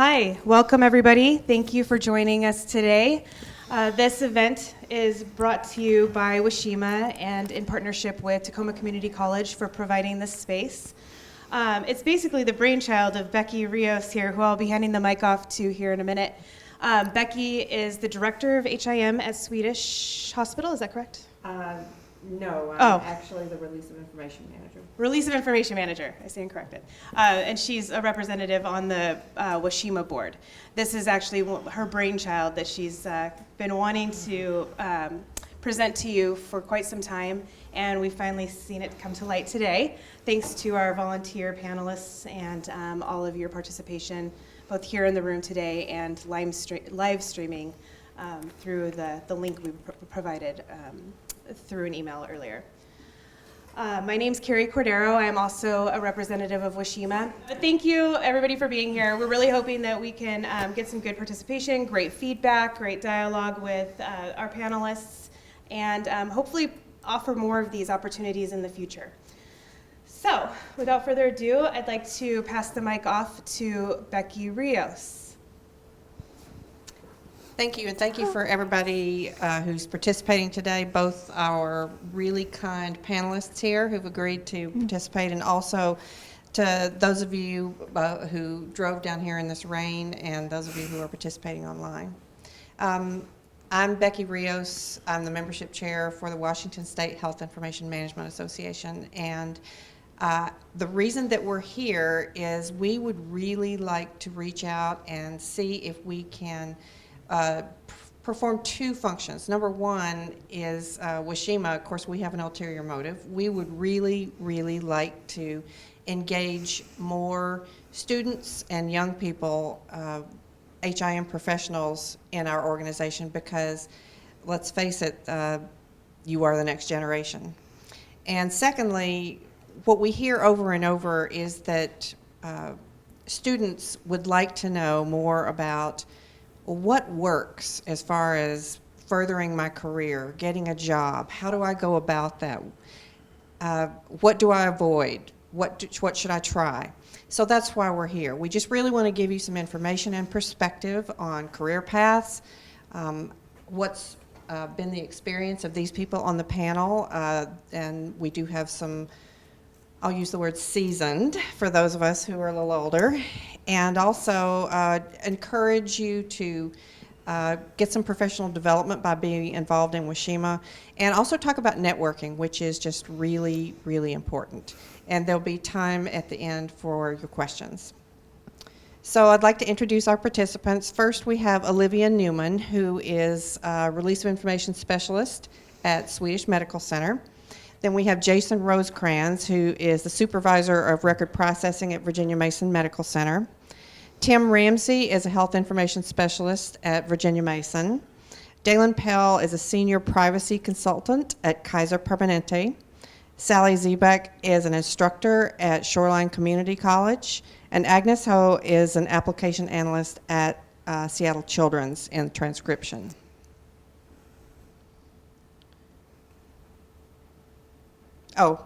Hi, welcome everybody. Thank you for joining us today. This event is brought to you by WASIMA and in partnership with Tacoma Community College for providing this space. It's basically the brainchild of Becky Rios here, who I'll be handing the mic off to here in a minute. Becky is the director of HIM at Swedish Hospital, is that correct? No, I'm actually the Release of Information Manager. Release of Information Manager, I stand corrected. And she's a representative on the WASIMA board. This is actually her brainchild that she's been wanting to present to you for quite some time, and we've finally seen it come to light today, thanks to our volunteer panelists and all of your participation, both here in the room today and live streaming through the link we provided through an email earlier. My name's Carrie Cordero. I am also a representative of WASIMA. Thank you, everybody, for being here. We're really hoping that we can get some good participation, great feedback, great dialogue with our panelists, and hopefully offer more of these opportunities in the future. So, without further ado, I'd like to pass the mic off to Becky Rios. Thank you, and thank you for everybody who's participating today, both our really kind panelists here who've agreed to participate, and also to those of you who drove down here in this rain, and those of you who are participating online. I'm Becky Rios. I'm the membership chair for the Washington State Health Information Management Association, and the reason that we're here is we would really like to reach out and see if we can perform two functions. Number one is WASIMA, of course, we have an ulterior motive. We would really, really like to engage more students and young people, HIM professionals in our organization, because let's face it, you are the next generation. And secondly, what we hear over and over is that students would like to know more about what works as far as furthering my career, getting a job. How do I go about that? What do I avoid? What should I try? So that's why we're here. We just really want to give you some information and perspective on career paths, what's been the experience of these people on the panel, and we do have some, I'll use the word seasoned for those of us who are a little older, and also encourage you to get some professional development by being involved in WASIMA, and also talk about networking, which is just really, really important. And there'll be time at the end for your questions. So I'd like to introduce our participants. First, we have Olivia Newman, who is a Release of Information Specialist at Swedish Medical Center. Then we have Jason Rosecrans, who is the Supervisor of Record Processing at Virginia Mason Medical Center. Tim Ramsey is a Health Information Specialist at Virginia Mason. Dalen Pell is a Senior Privacy Consultant at Kaiser Permanente. Sally Ziebeck is an instructor at Shoreline Community College. And Agnes Ho is an Application Analyst at Seattle Children's in transcription. Oh,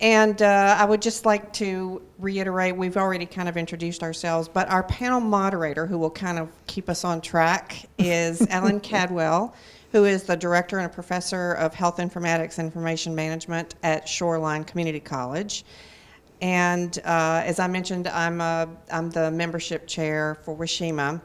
and I would just like to reiterate, we've already kind of introduced ourselves, but our panel moderator, who will kind of keep us on track, is Ellen Cadwell, who is the Director and a Professor of Health Informatics and Information Management at Shoreline Community College. And as I mentioned, I'm the membership chair for WASIMA.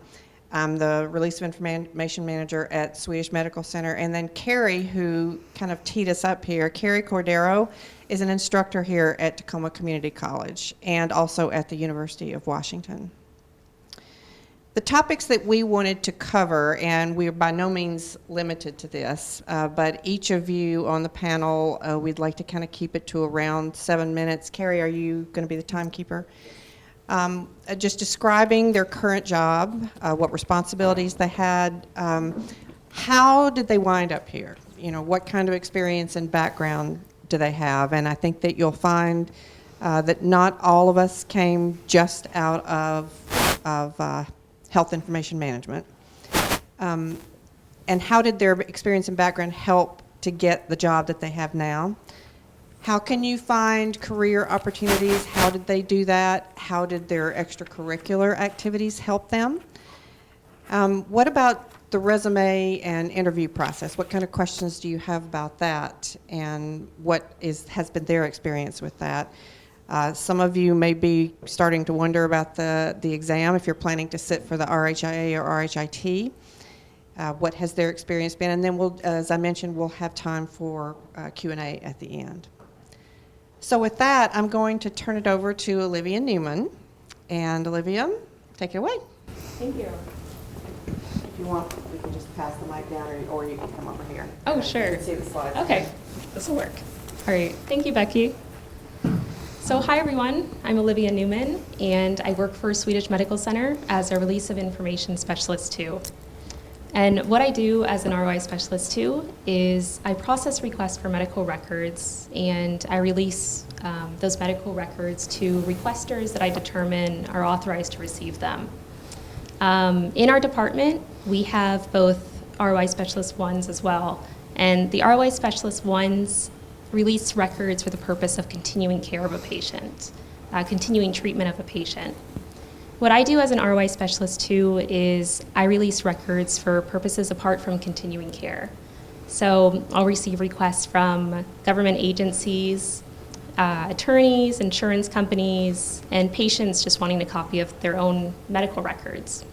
I'm the Release of Information Manager at Swedish Medical Center. And then Carrie, who kind of teed us up here, Carrie Cordero, is an instructor here at Tacoma Community College and also at the University of Washington. The topics that we wanted to cover, and we're by no means limited to this, but each of you on the panel, we'd like to kind of keep it to around 7 minutes. Carrie, are you going to be the timekeeper? Just describing their current job, what responsibilities they had, how did they wind up here? You know, what kind of experience and background do they have? And I think that you'll find that not all of us came just out of health information management. And how did their experience and background help to get the job that they have now? How can you find career opportunities? How did they do that? How did their extracurricular activities help them? What about the resume and interview process? What kind of questions do you have about that? And what has been their experience with that? Some of you may be starting to wonder about the exam if you're planning to sit for the RHIA or RHIT. What has their experience been? And then we'll, as I mentioned, we'll have time for Q&A at the end. So with that, I'm going to turn it over to Olivia Newman. And Olivia, take it away. Thank you. If you want, we can just pass the mic down, or you can come over here. Oh, sure. You can see the slides. Okay, this will work. All right, thank you, Becky. So hi, everyone. I'm Olivia Newman, and I work for Swedish Medical Center as a Release of Information Specialist 2. And what I do as an ROI Specialist 2 is I process requests for medical records, and I release those medical records to requesters that I determine are authorized to receive them. In our department, we have both ROI Specialist 1s as well, and the ROI Specialist 1s release records for the purpose of continuing care of a patient, continuing treatment of a patient. What I do as an ROI Specialist 2 is I release records for purposes apart from continuing care. So I'll receive requests from government agencies, attorneys, insurance companies, and patients just wanting a copy of their own medical records.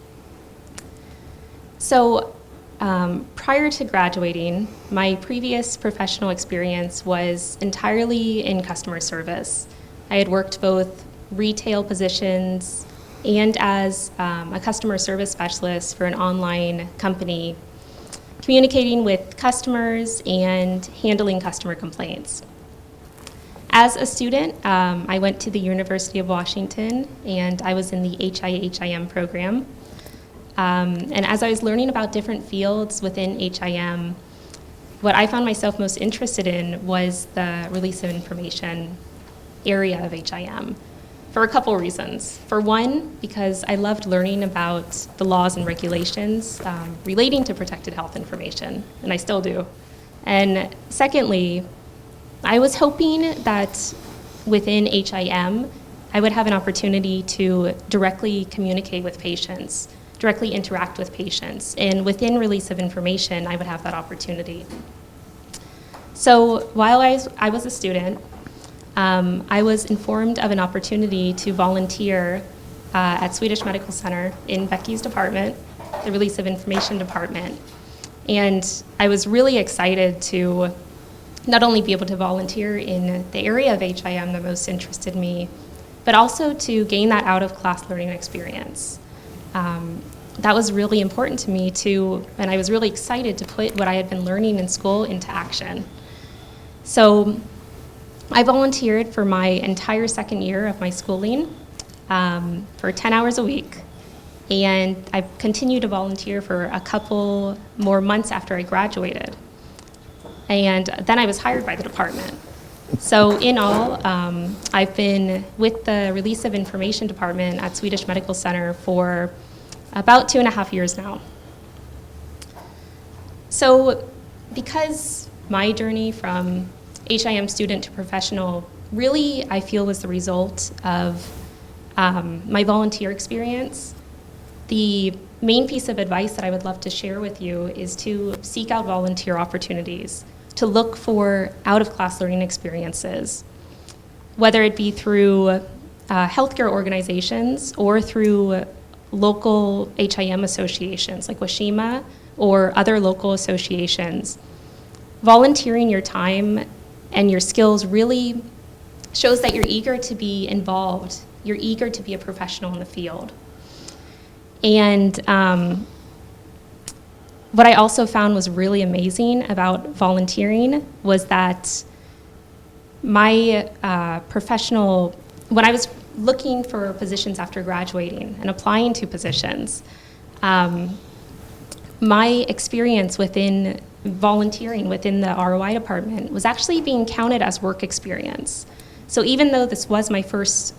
So prior to graduating, my previous professional experience was entirely in customer service. I had worked both retail positions and as a customer service specialist for an online company, communicating with customers and handling customer complaints. As a student, I went to the University of Washington, and I was in the HIM program. And as I was learning about different fields within HIM, what I found myself most interested in was the release of information area of HIM for a couple reasons. For one, because I loved learning about the laws and regulations relating to protected health information, and I still do. And secondly, I was hoping that within HIM, I would have an opportunity to directly communicate with patients, directly interact with patients, and within release of information, I would have that opportunity. So while I was a student, I was informed of an opportunity to volunteer at Swedish Medical Center in Becky's department, the release of information department. And I was really excited to not only be able to volunteer in the area of HIM that most interested me, but also to gain that out-of-class learning experience. That was really important to me too, and I was really excited to put what I had been learning in school into action. So I volunteered for my entire second year of my schooling for 10 hours a week, and I continued to volunteer for a couple more months after I graduated. And then I was hired by the department. So in all, I've been with the Release of Information Department at Swedish Medical Center for about 2.5 years now. So because my journey from HIM student to professional really, I feel, was the result of my volunteer experience, the main piece of advice that I would love to share with you is to seek out volunteer opportunities, to look for out-of-class learning experiences, whether it be through healthcare organizations or through local HIM associations like WASIMA or other local associations. Volunteering your time and your skills really shows that you're eager to be involved, you're eager to be a professional in the field. And what I also found was really amazing about volunteering was that my when I was looking for positions after graduating and applying to positions, my experience within volunteering within the ROI department was actually being counted as work experience. So even though this was my first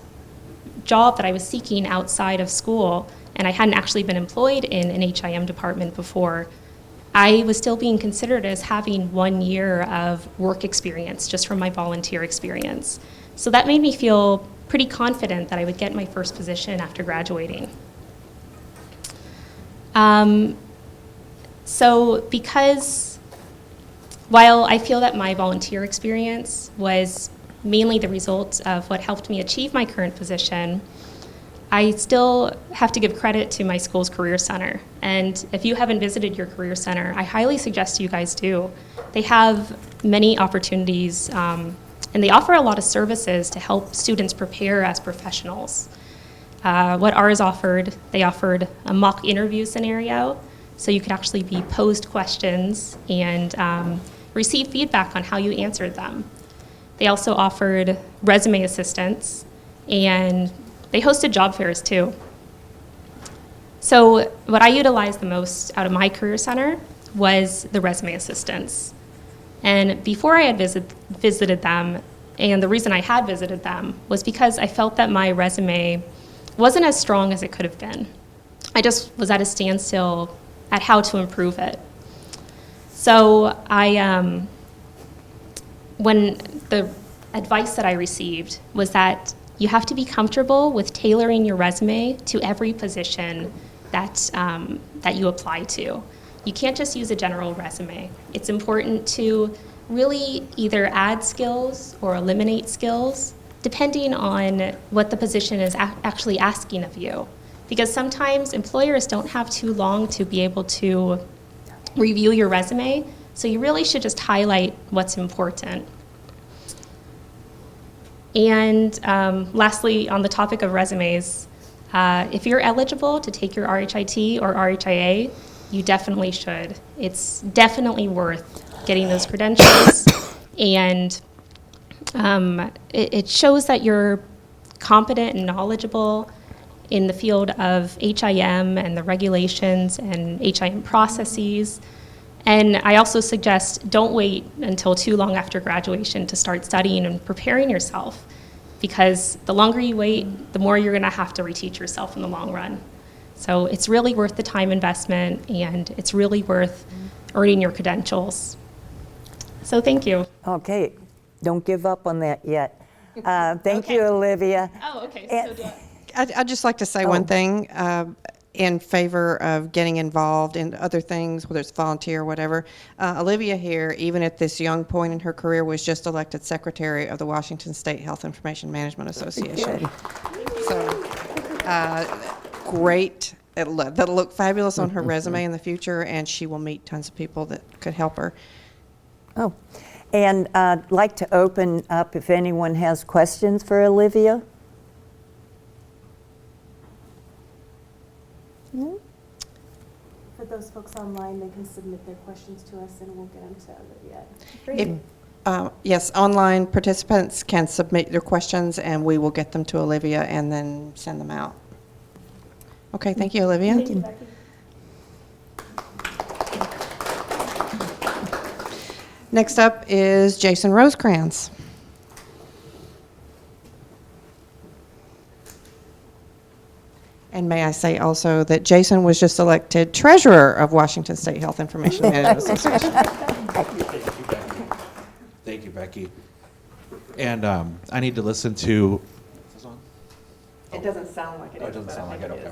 job that I was seeking outside of school, and I hadn't actually been employed in an HIM department before, I was still being considered as having 1 year of work experience just from my volunteer experience. So that made me feel pretty confident that I would get my first position after graduating. So because while I feel that my volunteer experience was mainly the result of what helped me achieve my current position, I still have to give credit to my school's Career Center. And if you haven't visited your Career Center, I highly suggest you guys do. They have many opportunities, and they offer a lot of services to help students prepare as professionals. What ours offered, they offered a mock interview scenario, so you could actually be posed questions and receive feedback on how you answered them. They also offered resume assistance, and they hosted job fairs too. So what I utilized the most out of my Career Center was the resume assistance. And before I had visited them, and the reason I had visited them was because I felt that my resume wasn't as strong as it could have been. I just was at a standstill at how to improve it. So when the advice that I received was that you have to be comfortable with tailoring your resume to every position that you apply to. You can't just use a general resume. It's important to really either add skills or eliminate skills depending on what the position is actually asking of you. Because sometimes employers don't have too long to be able to review your resume, so you really should just highlight what's important. And lastly, on the topic of resumes, if you're eligible to take your RHIT or RHIA, you definitely should. It's definitely worth getting those credentials, and it shows that you're competent and knowledgeable in the field of HIM and the regulations and HIM processes. And I also suggest don't wait until too long after graduation to start studying and preparing yourself, because the longer you wait, the more you're going to have to reteach yourself in the long run. So it's really worth the time investment, and it's really worth earning your credentials. So thank you. Okay, don't give up on that yet. Thank you, Olivia. Oh, okay. And- So do I. I'd just like to say one thing in favor of getting involved in other things, whether it's volunteer or whatever. Olivia here, even at this young point in her career, was just elected secretary of the Washington State Health Information Management Association. So great. That'll look fabulous on her resume in the future, and she will meet tons of people that could help her. Oh, and I'd like to open up if anyone has questions for Olivia. For those folks online, they can submit their questions to us and we'll get them to Olivia. Yes, online participants can submit their questions, and we will get them to Olivia and then send them out. Okay, thank you, Olivia. Thank you, Becky. Next up is Jason Rosecrans. And may I say also that Jason was just elected treasurer of Washington State Health Information Management Association. Thank you, Becky. And I need to listen to. Is this on? It doesn't sound like it Oh, it doesn't sound like it. Okay.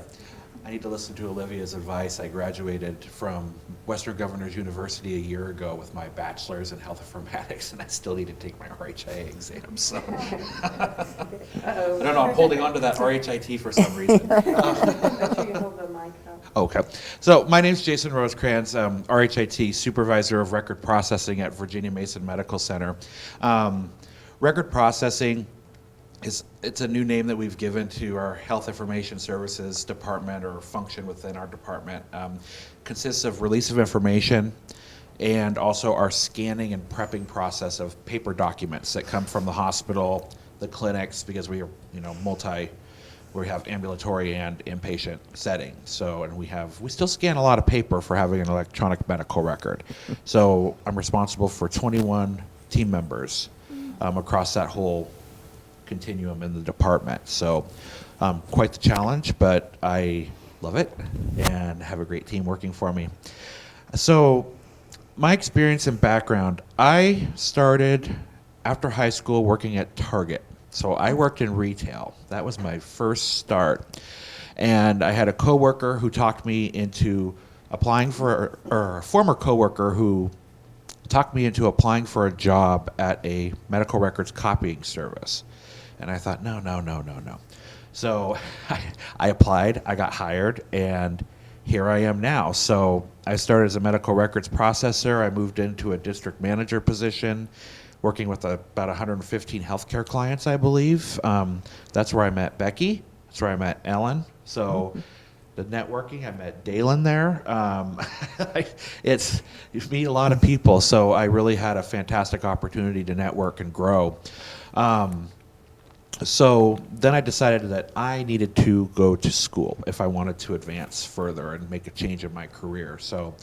I need to listen to Olivia's advice. I graduated from Western Governors University a year ago with my bachelor's in health informatics, and I still need to take my RHIA exam. So I don't know. I'm holding on to that RHIT for some reason. Okay. So my name's Jason Rosecrans. I'm RHIT Supervisor of Record Processing at Virginia Mason Medical Center. Record processing it's a new name that we've given to our Health Information Services department or function within our department. Consists of release of information and also our scanning and prepping process of paper documents that come from the hospital, the clinics, because we are, we have ambulatory and inpatient settings. So, and we still scan a lot of paper for having an electronic medical record. So I'm responsible for 21 team members across that whole continuum in the department. So quite the challenge, but I love it and have a great team working for me. So, my experience and background, I started after high school working at Target. So I worked in retail. That was my first start. And I had a coworker who talked me into applying for, or a former coworker who talked me into applying for a job at a medical records copying service. And I thought, no. So I applied, I got hired, and here I am now. So I started as a medical records processor. I moved into a district manager position, working with about 115 healthcare clients, I believe. That's where I met Becky. That's where I met Ellen. So the networking, I met Dalen there. You meet a lot of people, so I really had a fantastic opportunity to network and grow. So then I decided that I needed to go to school if I wanted to advance further and make a change in my career. So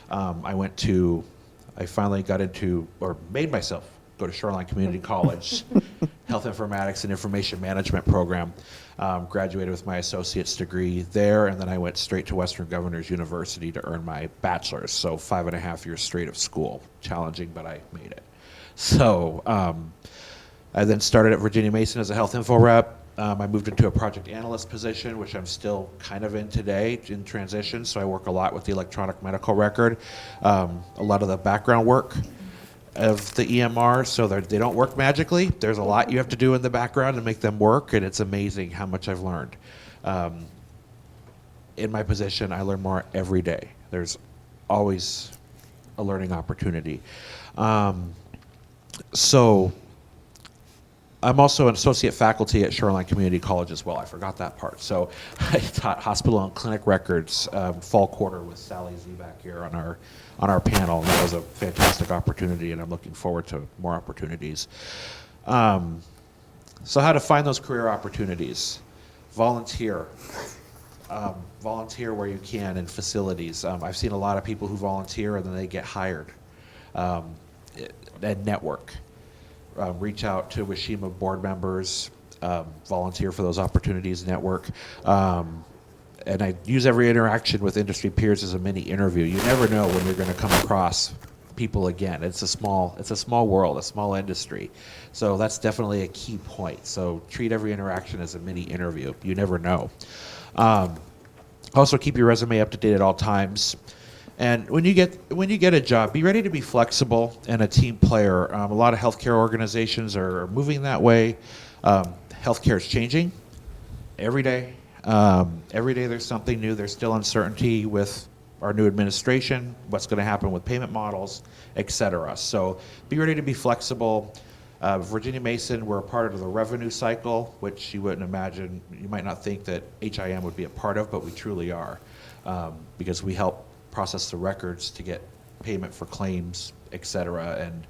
I finally got into, or made myself go to Shoreline Community College, Health Informatics and Information Management program. Graduated with my associate's degree there, and then I went straight to Western Governors University to earn my bachelor's. So 5.5 years straight of school. Challenging, but I made it. So I then started at Virginia Mason as a health info rep. I moved into a project analyst position, which I'm still kind of in today, in transition. So I work a lot with the electronic medical record, a lot of the background work of the EMR. So they don't work magically. There's a lot you have to do in the background to make them work, and it's amazing how much I've learned. In my position, I learn more every day. There's always a learning opportunity. So I'm also an associate faculty at Shoreline Community College as well. I forgot that part. So I taught hospital and clinic records fall quarter with Sally Z back here on our panel. And that was a fantastic opportunity, and I'm looking forward to more opportunities. So how to find those career opportunities? Volunteer. Volunteer where you can in facilities. I've seen a lot of people who volunteer and then they get hired. And network. Reach out to WASIMA board members, volunteer for those opportunities, network. And I use every interaction with industry peers as a mini interview. You never know when you're going to come across people again. It's a small world, a small industry. So that's definitely a key point. So treat every interaction as a mini interview. You never know. Also keep your resume up to date at all times. And when you get a job, be ready to be flexible and a team player. A lot of healthcare organizations are moving that way. Healthcare is changing every day. Every day there's something new. There's still uncertainty with our new administration, what's going to happen with payment models, et cetera. So be ready to be flexible. Virginia Mason, we're a part of the revenue cycle, which you wouldn't imagine, you might not think that HIM would be a part of, but we truly are, because we help process the records to get payment for claims, et cetera, and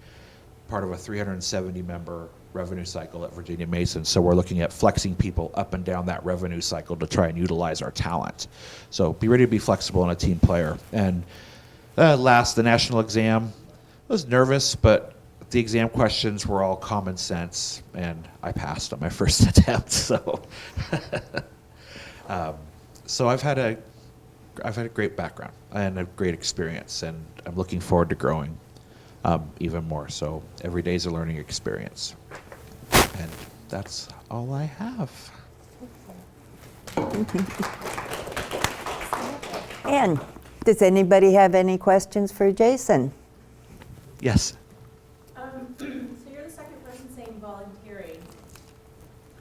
part of a 370-member revenue cycle at Virginia Mason. So we're looking at flexing people up and down that revenue cycle to try and utilize our talent. So be ready to be flexible and a team player. And last, the national exam. I was nervous, but the exam questions were all common sense, and I passed on my first attempt. So, so I've had a great background and a great experience, and I'm looking forward to growing even more. So every day is a learning experience. And that's all I have. And does anybody have any questions for Jason? Yes. So you're the second person saying volunteering,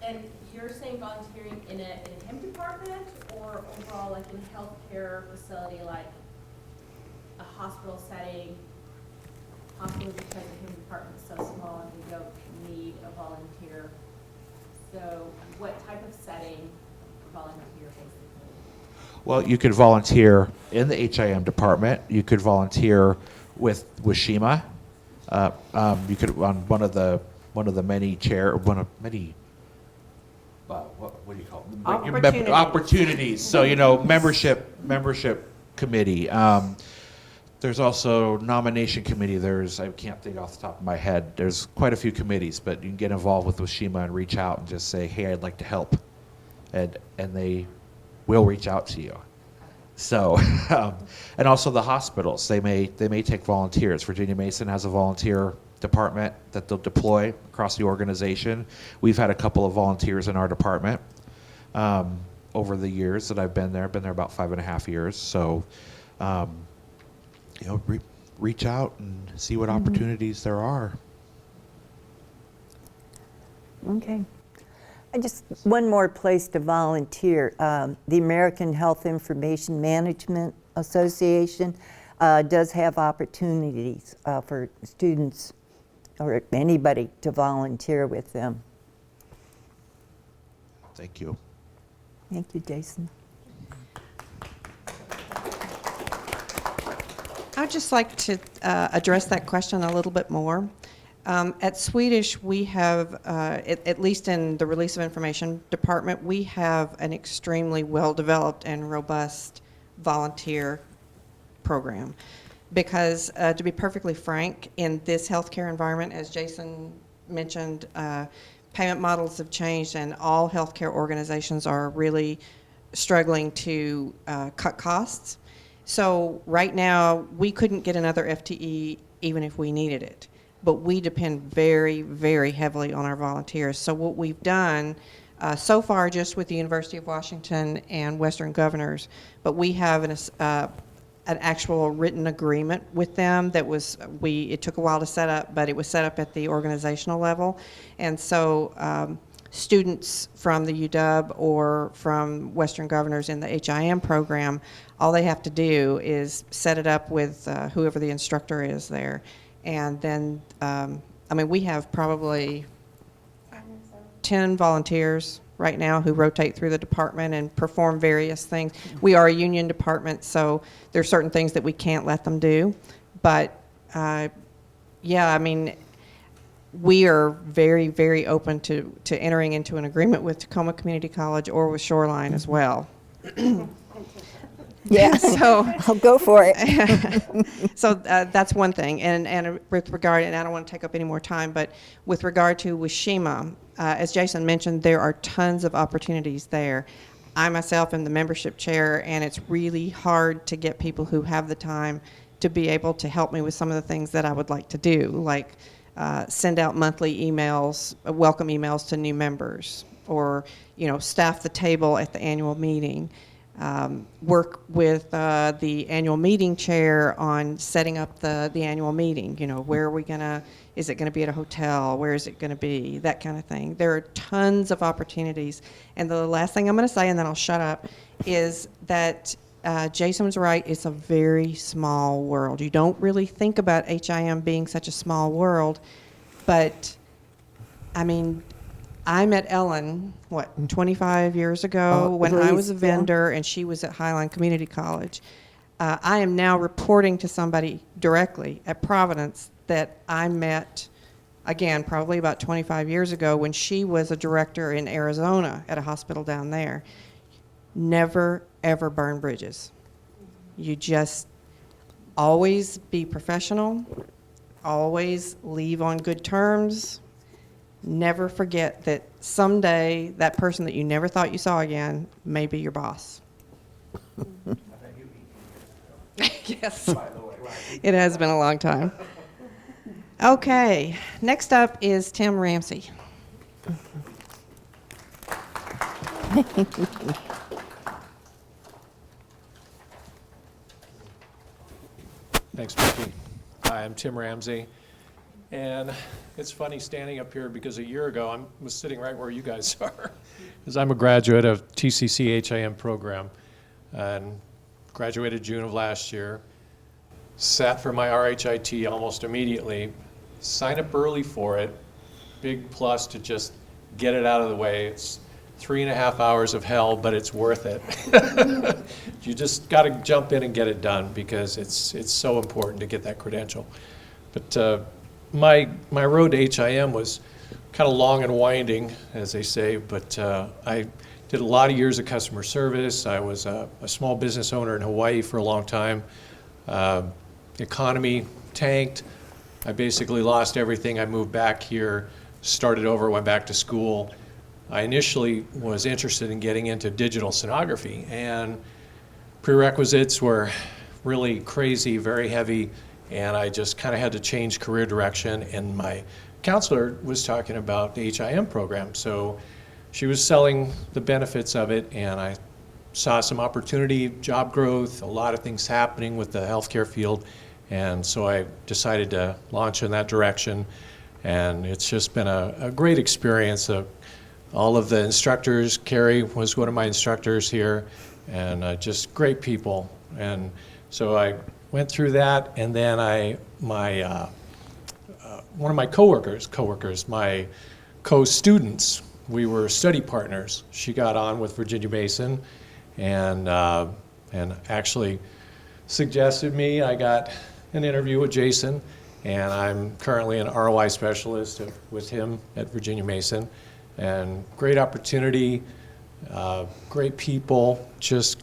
and you're saying volunteering in a HIM department or overall, like in a healthcare facility, like a hospital setting, hospital because the HIM department is so small and we don't need a volunteer. So what type of setting for volunteer basically? Well, you could volunteer in the HIM department. You could volunteer with WASIMA. You could on one of the many what do you call them? Opportunities. So membership committee. There's also nomination committee. I can't think off the top of my head. There's quite a few committees, but you can get involved with WASIMA and reach out and just say, hey, I'd like to help, and they will reach out to you. So, and also the hospitals, they may take volunteers. Virginia Mason has a volunteer department that they'll deploy across the organization. We've had a couple of volunteers in our department over the years that I've been there. I've been there about 5.5 years. So, reach out and see what opportunities there are. Okay. Just one more place to volunteer. The American Health Information Management Association does have opportunities for students or anybody to volunteer with them. Thank you. Thank you, Jason. I'd just like to address that question a little bit more. At Swedish, we have, at least in the Release of Information department, we have an extremely well-developed and robust volunteer program. Because, to be perfectly frank, in this healthcare environment, as Jason mentioned, payment models have changed, and all healthcare organizations are really struggling to cut costs. So right now, we couldn't get another FTE even if we needed it. But we depend very, very heavily on our volunteers. So what we've done so far, just with the University of Washington and Western Governors, but we have an actual written agreement with them that was, it took a while to set up, but it was set up at the organizational level. And so students from the UW or from Western Governors in the HIM program, all they have to do is set it up with whoever the instructor is there. And then, we have probably 10 volunteers right now who rotate through the department and perform various things. We are a union department, so there are certain things that we can't let them do. But, we are very, very open to entering into an agreement with Tacoma Community College or with Shoreline as well. Yeah, so I'll go for it. So that's one thing. And with regard, and I don't want to take up any more time, but with regard to WASIMA, as Jason mentioned, there are tons of opportunities there. I myself am the membership chair, and it's really hard to get people who have the time to be able to help me with some of the things that I would like to do, like send out monthly emails, welcome emails to new members, or staff the table at the annual meeting. Work with the annual meeting chair on setting up the annual meeting. Where are we is it gonna be at a hotel? Where is it gonna be? That kind of thing. There are tons of opportunities. And the last thing I'm gonna say, and then I'll shut up, is that Jason was right, it's a very small world. You don't really think about HIM being such a small world, but I met Ellen, 25 years ago when I was a vendor and she was at Highline Community College. I am now reporting to somebody directly at Providence that I met, again, probably about 25 years ago when she was a director in Arizona at a hospital down there. Never, ever burn bridges. You just always be professional, always leave on good terms. Never forget that someday that person that you never thought you saw again may be your boss. Yes. It has been a long time. Okay, next up is Tim Ramsey. Thanks, Becky. Hi, I'm Tim Ramsey. And it's funny standing up here because a year ago I was sitting right where you guys are, because I'm a graduate of TCC HIM program and graduated June of last year. Sat for my RHIT almost immediately, signed up early for it. Big plus to just get it out of the way. It's 3.5 hours of hell, but it's worth it. You just got to jump in and get it done because it's so important to get that credential. But my road to HIM was kind of long and winding, as they say, but I did a lot of years of customer service. I was a small business owner in Hawaii for a long time. The economy tanked. I basically lost everything. I moved back here, started over, went back to school. I initially was interested in getting into digital sonography, and prerequisites were really crazy, very heavy, and I just kind of had to change career direction. And my counselor was talking about the HIM program, so she was selling the benefits of it, and I saw some opportunity, job growth, a lot of things happening with the healthcare field, and so I decided to launch in that direction. And it's just been a great experience. All of the instructors, Carrie was one of my instructors here, and just great people. And so I went through that, and then one of my coworkers, my co-students, we were study partners. She got on with Virginia Mason, and actually suggested me. I got an interview with Jason, and I'm currently an ROI specialist with him at Virginia Mason. And great opportunity, great people. Just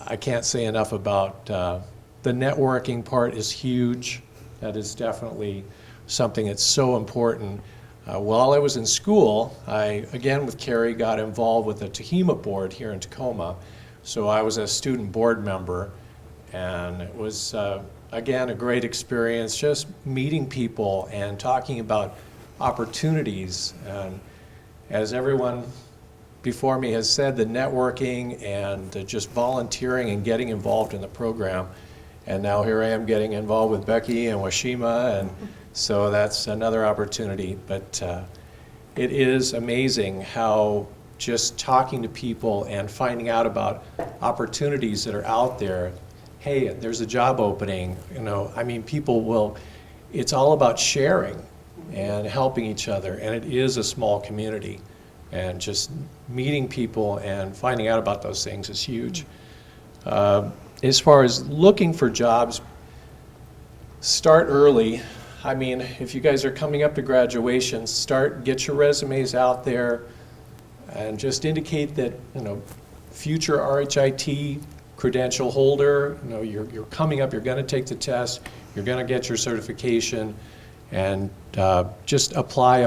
I can't say enough about the networking part is huge. That is definitely something that's so important. While I was in school, I, again with Carrie, got involved with the TAHIMA board here in Tacoma. So I was a student board member, and it was, again, a great experience just meeting people and talking about opportunities. And as everyone before me has said, the networking and the just volunteering and getting involved in the program. And now here I am getting involved with Becky and WASIMA, and so that's another opportunity. But it is amazing how just talking to people and finding out about opportunities that are out there. Hey, there's a job opening. You know, I mean, people will, it's all about sharing and helping each other, and it is a small community. And just meeting people and finding out about those things is huge. As far as looking for jobs, start early. I mean, if you guys are coming up to graduation, get your resumes out there, and just indicate that, you know, future RHIT credential holder, you know, you're coming up, you're going to take the test, you're going to get your certification, and just apply.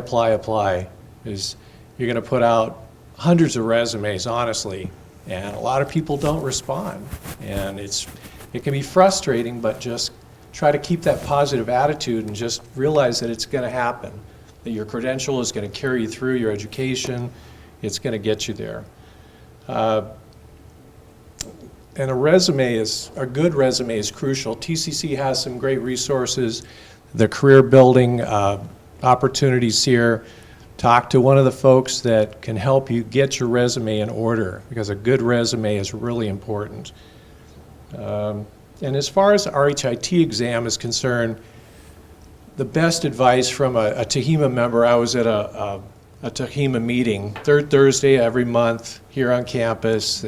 Is you're going to put out hundreds of resumes, honestly, and a lot of people don't respond, and it can be frustrating, but just try to keep that positive attitude and just realize that it's going to happen, that your credential is going to carry you through your education, it's going to get you there. And a good resume is crucial. TCC has some great resources, the career building opportunities here. Talk to one of the folks that can help you get your resume in order, because a good resume is really important. And as far as the RHIT exam is concerned, the best advice from a TAHIMA member, I was at a TAHIMA meeting, third Thursday every month here on campus.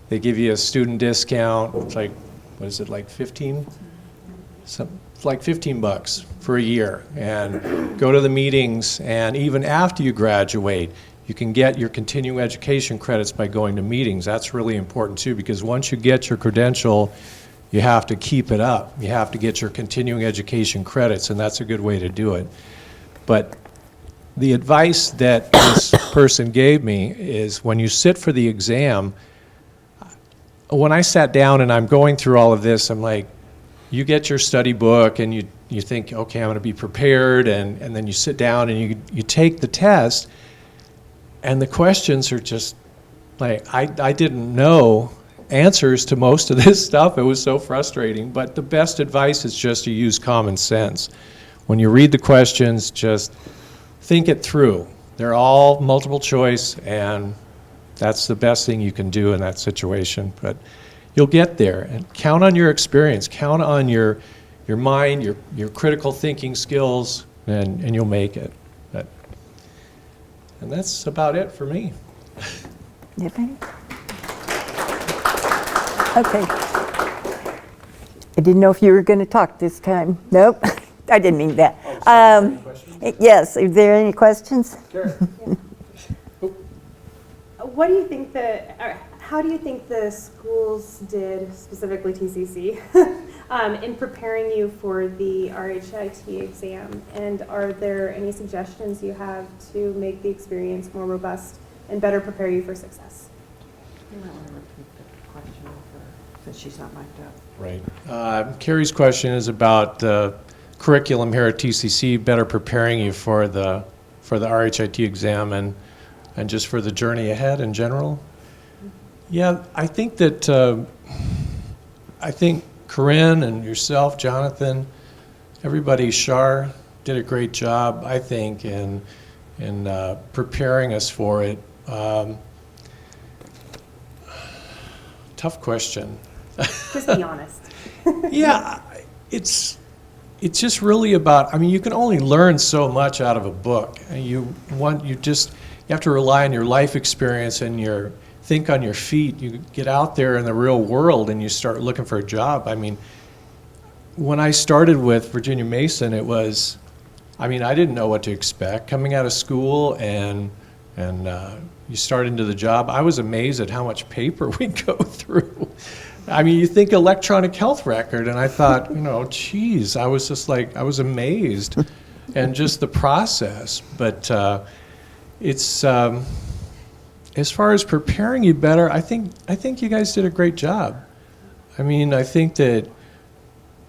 They give you a student discount. It's like, what is it, like 15? It's like $15 for a year. And go to the meetings, and even after you graduate, you can get your continuing education credits by going to meetings. That's really important too, because once you get your credential, you have to keep it up. You have to get your continuing education credits, and that's a good way to do it. But the advice that this person gave me is, when you sit for the exam, when I sat down and I'm going through all of this, I'm like, you get your study book and you think, okay, I'm going to be prepared, and then you sit down and you take the test, and the questions are just like, I didn't know answers to most of this stuff. It was so frustrating. But the best advice is just to use common sense. When you read the questions, just think it through. They're all multiple choice, and that's the best thing you can do in that situation. But you'll get there, and count on your experience, count on your mind, your critical thinking skills, and you'll make it. And that's about it for me. You think? Okay. I didn't know if you were going to talk this time. Nope, I didn't mean that. Yes, are there any questions? Sure. What do you think how do you think the schools did, specifically TCC, in preparing you for the RHIT exam? And are there any suggestions you have to make the experience more robust and better prepare you for success? You might want to repeat the question Since she's not mic'd up. Right. Carrie's question is about the curriculum here at TCC, better preparing you for the RHIT exam and just for the journey ahead in general. Yeah, I think that Corinne and yourself, Jonathan, everybody, Shar, did a great job, I think, in preparing us for it. Tough question. Just be honest. Yeah, it's just really about, I mean, you can only learn so much out of a book. And you have to rely on your life experience and think on your feet. You get out there in the real world and you start looking for a job. I mean, when I started with Virginia Mason, it was, I mean, I didn't know what to expect. Coming out of school and you start into the job, I was amazed at how much paper we go through. I mean, you think electronic health record, and I thought, geez, I was just like, I was amazed, and just the process. But it's as far as preparing you better, I think you guys did a great job. I mean, I think that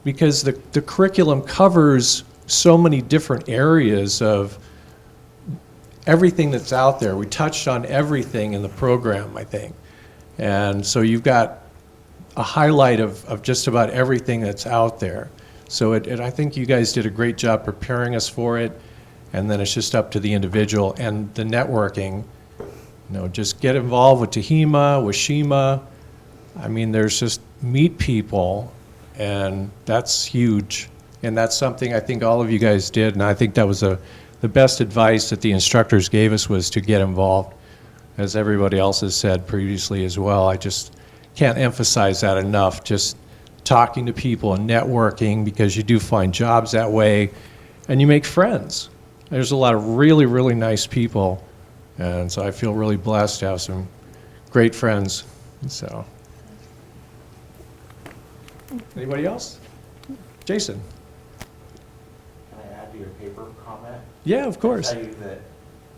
because the curriculum covers so many different areas of everything that's out there. We touched on everything in the program, I think, and so you've got a highlight of just about everything that's out there. So I think you guys did a great job preparing us for it, and then it's just up to the individual and the networking. Just get involved with TAHIMA, WASIMA. I mean, there's just meet people, and that's huge. And that's something I think all of you guys did, and I think that was the best advice that the instructors gave us was to get involved, as everybody else has said previously as well. I just can't emphasize that enough, just talking to people and networking, because you do find jobs that way and you make friends. There's a lot of really, really nice people, and so I feel really blessed to have some great friends. So, anybody else? Jason. Can I add to your paper comment? Yeah, of course. I'll tell you that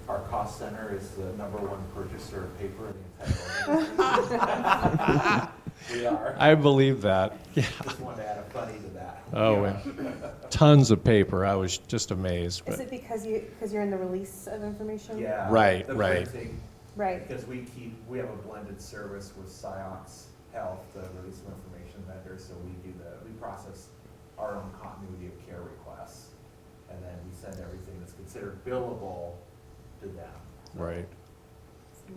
our cost center is the #1 purchaser of paper in the entire organization. We are. I believe that. Yeah. Just wanted to add a funny to that. Oh, Yeah. tons of paper. I was just amazed. Is But it because you're in the release of information? Yeah. Right, the right. printing, Right. Because we have a blended service with Ciox Health, the release of information vendor, so we process our own continuity of care requests, and then we send everything that's considered billable to them. right.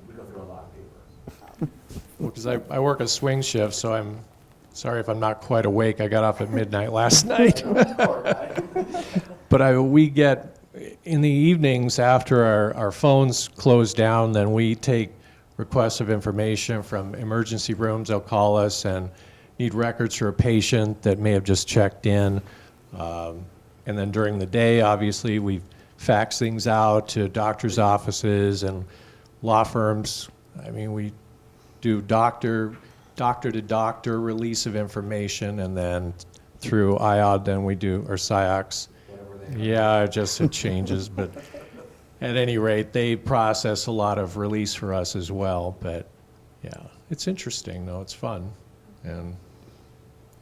We go through a lot of paper. Well, because I work a swing shift, so I'm sorry if I'm not quite awake. I got off at midnight last night. But we get, in the evenings after our phones close down, then we take requests of information from emergency rooms. They'll call us and need records for a patient that may have just checked in. And then during the day, obviously, we fax things out to doctors' offices and law firms. I mean, we do doctor to doctor release of information, and then through IOD, then we do, or Ciox. Yeah, it changes, but at any rate, they process a lot of release for us as well. But yeah, it's interesting though, it's fun, and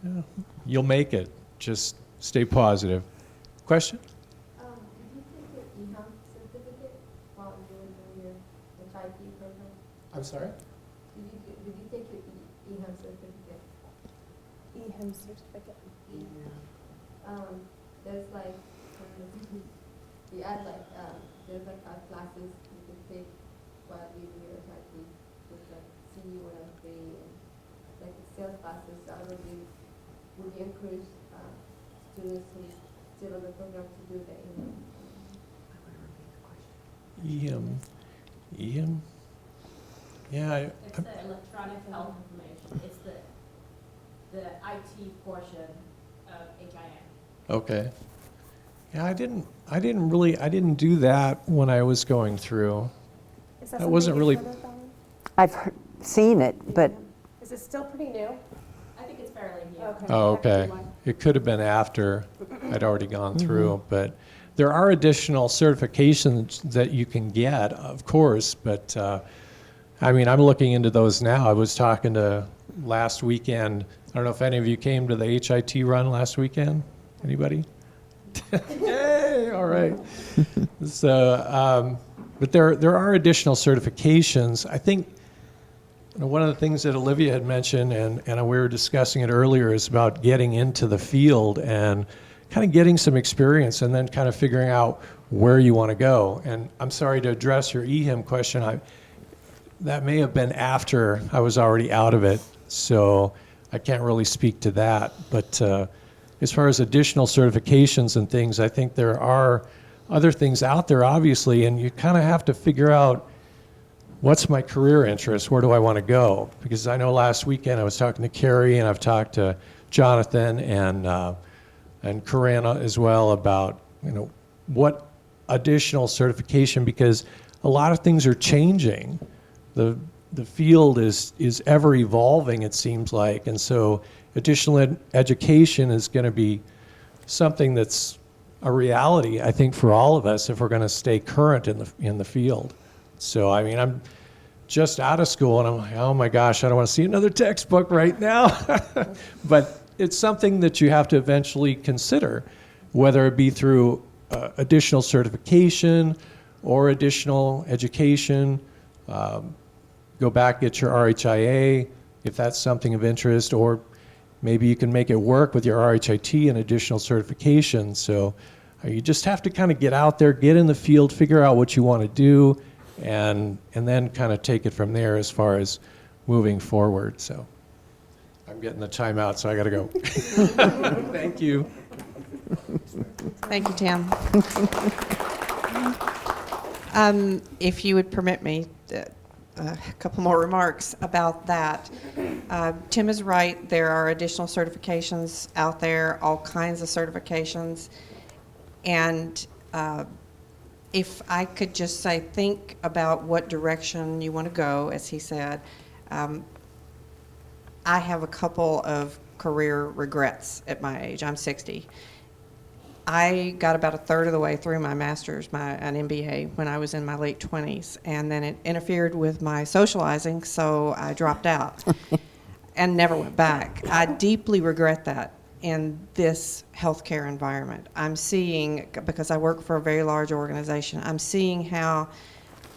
yeah, you'll make it. Just stay positive. Question? Did you take your EHAM certificate while you were doing your HIP program? I'm sorry? Did you take your EHAM certificate? EHIM certificate. There's like, you add like, there's like classes you can take while you do your HIP, with like CU103 and like sales classes. So I don't know, would you encourage students who still on the program to do the EHAM? EM? Yeah, It's the electronic health information. It's the IT portion of HIM. okay. Yeah, I didn't do that when I was going through. Is That wasn't really- I've seen it, but Is it still pretty new? I think it's fairly new. Okay. Oh, okay. It could have been after I'd already gone through, but there are additional certifications that you can get, of course, but I mean, I'm looking into those now. I was talking to last weekend. I don't know if any of you came to the HIT run last weekend. Anybody? Yay! All right. So, but there are additional certifications. I think one of the things that Olivia had mentioned, and we were discussing it earlier, is about getting into the field and kind of getting some experience, and then kind of figuring out where you want to go. And I'm sorry to address your EHIM question. That may have been after I was already out of it, so I can't really speak to that. But as far as additional certifications and things, I think there are other things out there, obviously, and you kind of have to figure out, what's my career interest? Where do I want to go? Because I know last weekend I was talking to Carrie, and I've talked to Jonathan and Corinne as well about, what additional certification, because a lot of things are changing. The field is ever evolving, it seems like, and so additional education is going to be something that's a reality, I think, for all of us if we're going to stay current in the field. So, I mean, I'm just out of school, and I'm like, oh my gosh, I don't want to see another textbook right now. But it's something that you have to eventually consider, whether it be through additional certification or additional education. Go back, get your RHIA if that's something of interest, or maybe you can make it work with your RHIT and additional certification. So you just have to kind of get out there, get in the field, figure out what you want to do, and then kind of take it from there as far as moving forward. So I'm getting the time out, so I got to go. Thank you. Thank you, Tim. If you would permit me a couple more remarks about that. Tim is right. There are additional certifications out there, all kinds of certifications. And if I could just say, think about what direction you want to go, as he said. I have a couple of career regrets at my age. I'm 60. I got about a third of the way through my master's, an MBA, when I was in my late 20s, and then it interfered with my socializing, so I dropped out and never went back. I deeply regret that in this healthcare environment. I'm seeing, because I work for a very large organization, I'm seeing how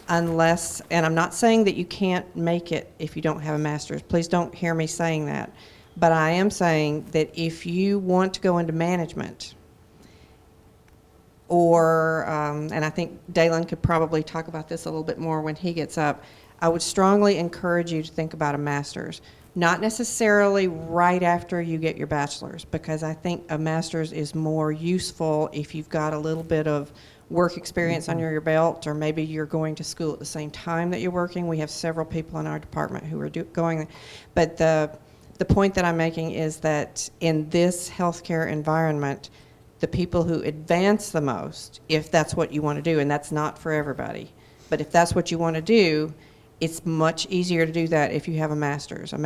unless, and I'm not saying that you can't make it if you don't have a master's. Please don't hear me saying that. But I am saying that if you want to go into management, or, and I think Dalen could probably talk about this a little bit more when he gets up, I would strongly encourage you to think about a master's. Not necessarily right after you get your bachelor's, because I think a master's is more useful if you've got a little bit of work experience under your belt, or maybe you're going to school at the same time that you're working. We have several people in our department who are going. But the point that I'm making is that in this healthcare environment, the people who advance the most, if that's what you want to do, and that's not for everybody, but if that's what you want to do, it's much easier to do that if you have a master's of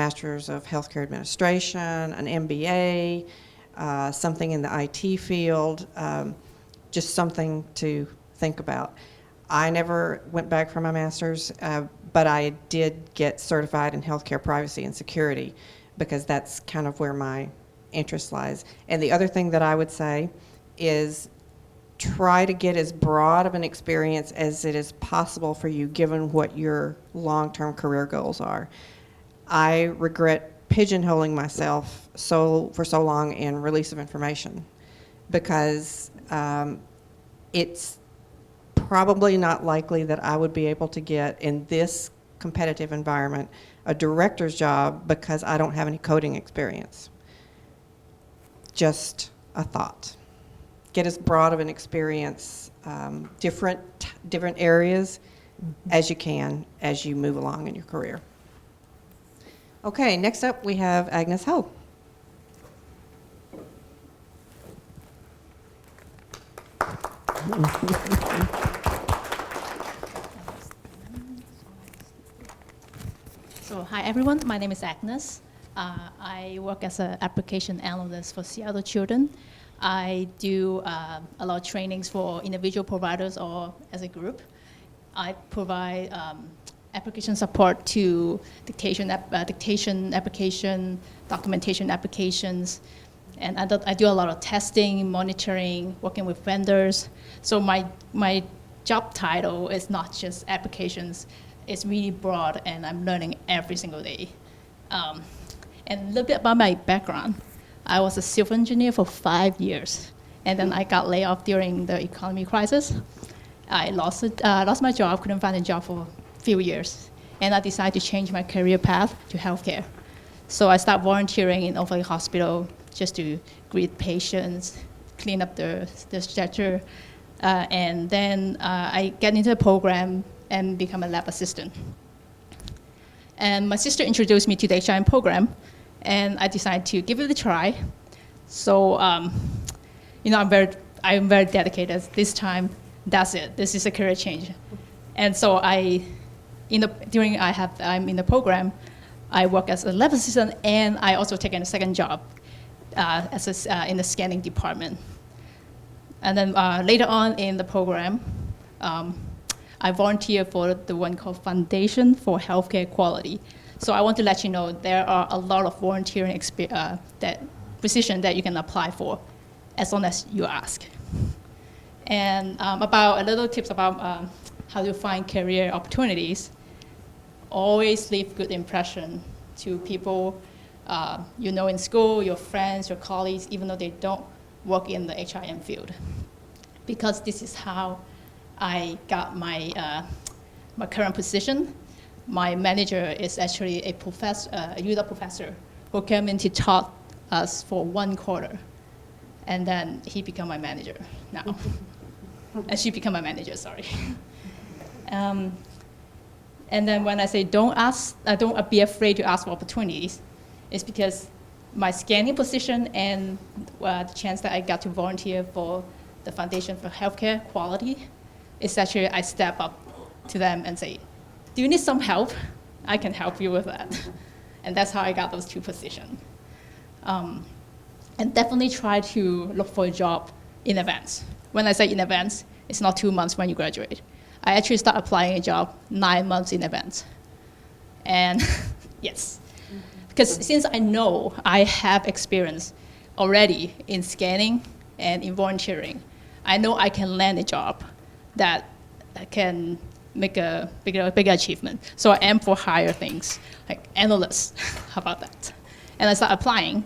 healthcare administration, an MBA, something in the IT field, just something to think about. I never went back for my master's, but I did get certified in healthcare privacy and security, because that's kind of where my interest lies. And the other thing that I would say is try to get as broad of an experience as it is possible for you, given what your long-term career goals are. I regret pigeonholing myself for so long in release of information, because it's probably not likely that I would be able to get, in this competitive environment, a director's job because I don't have any coding experience. Just a thought. Get as broad of an experience, different areas as you can as you move along in your career. Okay, next up we have Agnes Ho. So, hi everyone, my name is Agnes. I work as an application analyst for Seattle Children. I do a lot of trainings for individual providers or as a group. I provide application support to dictation application, documentation applications. And I do a lot of testing, monitoring, working with vendors. So my job title is not just applications, it's really broad, and I'm learning every single day. And a little bit about my background. I was a civil engineer for 5 years, and then I got laid off during the economy crisis. I lost my job, couldn't find a job for a few years, and I decided to change my career path to healthcare. So I started volunteering in Overlake Hospital just to greet patients, clean up the stretcher, and then I get into the program and become a lab assistant. And my sister introduced me to the HRM program, and I decided to give it a try. So, I'm very dedicated. This time, that's it. This is a career change. And so I'm in the program, I work as a lab assistant, and I also take a second job in the scanning department. And then later on in the program, I volunteer for the one called Foundation for Healthcare Quality. So I want to let you know there are a lot of volunteering positions that you can apply for, as long as you ask. And about a little tips about how to find career opportunities. Always leave good impression to people in school, your friends, your colleagues, even though they don't work in the HRM field. Because this is how I got my current position. My manager is actually a professor, a UW professor, who came in to taught us for 1 quarter. And then he became my manager now. And she became my manager, sorry. And then when I say don't be afraid to ask for opportunities, it's because my scanning position and the chance that I got to volunteer for the Foundation for Healthcare Quality is actually I step up to them and say, do you need some help? I can help you with that. And that's how I got those 2 positions. And definitely try to look for a job in advance. When I say in advance, it's not 2 months when you graduate. I actually start applying a job 9 months in advance. And yes, because since I know I have experience already in scanning and in volunteering, I know I can land a job that can make a bigger achievement. So I aim for higher things, like analyst. How about that? And I start applying,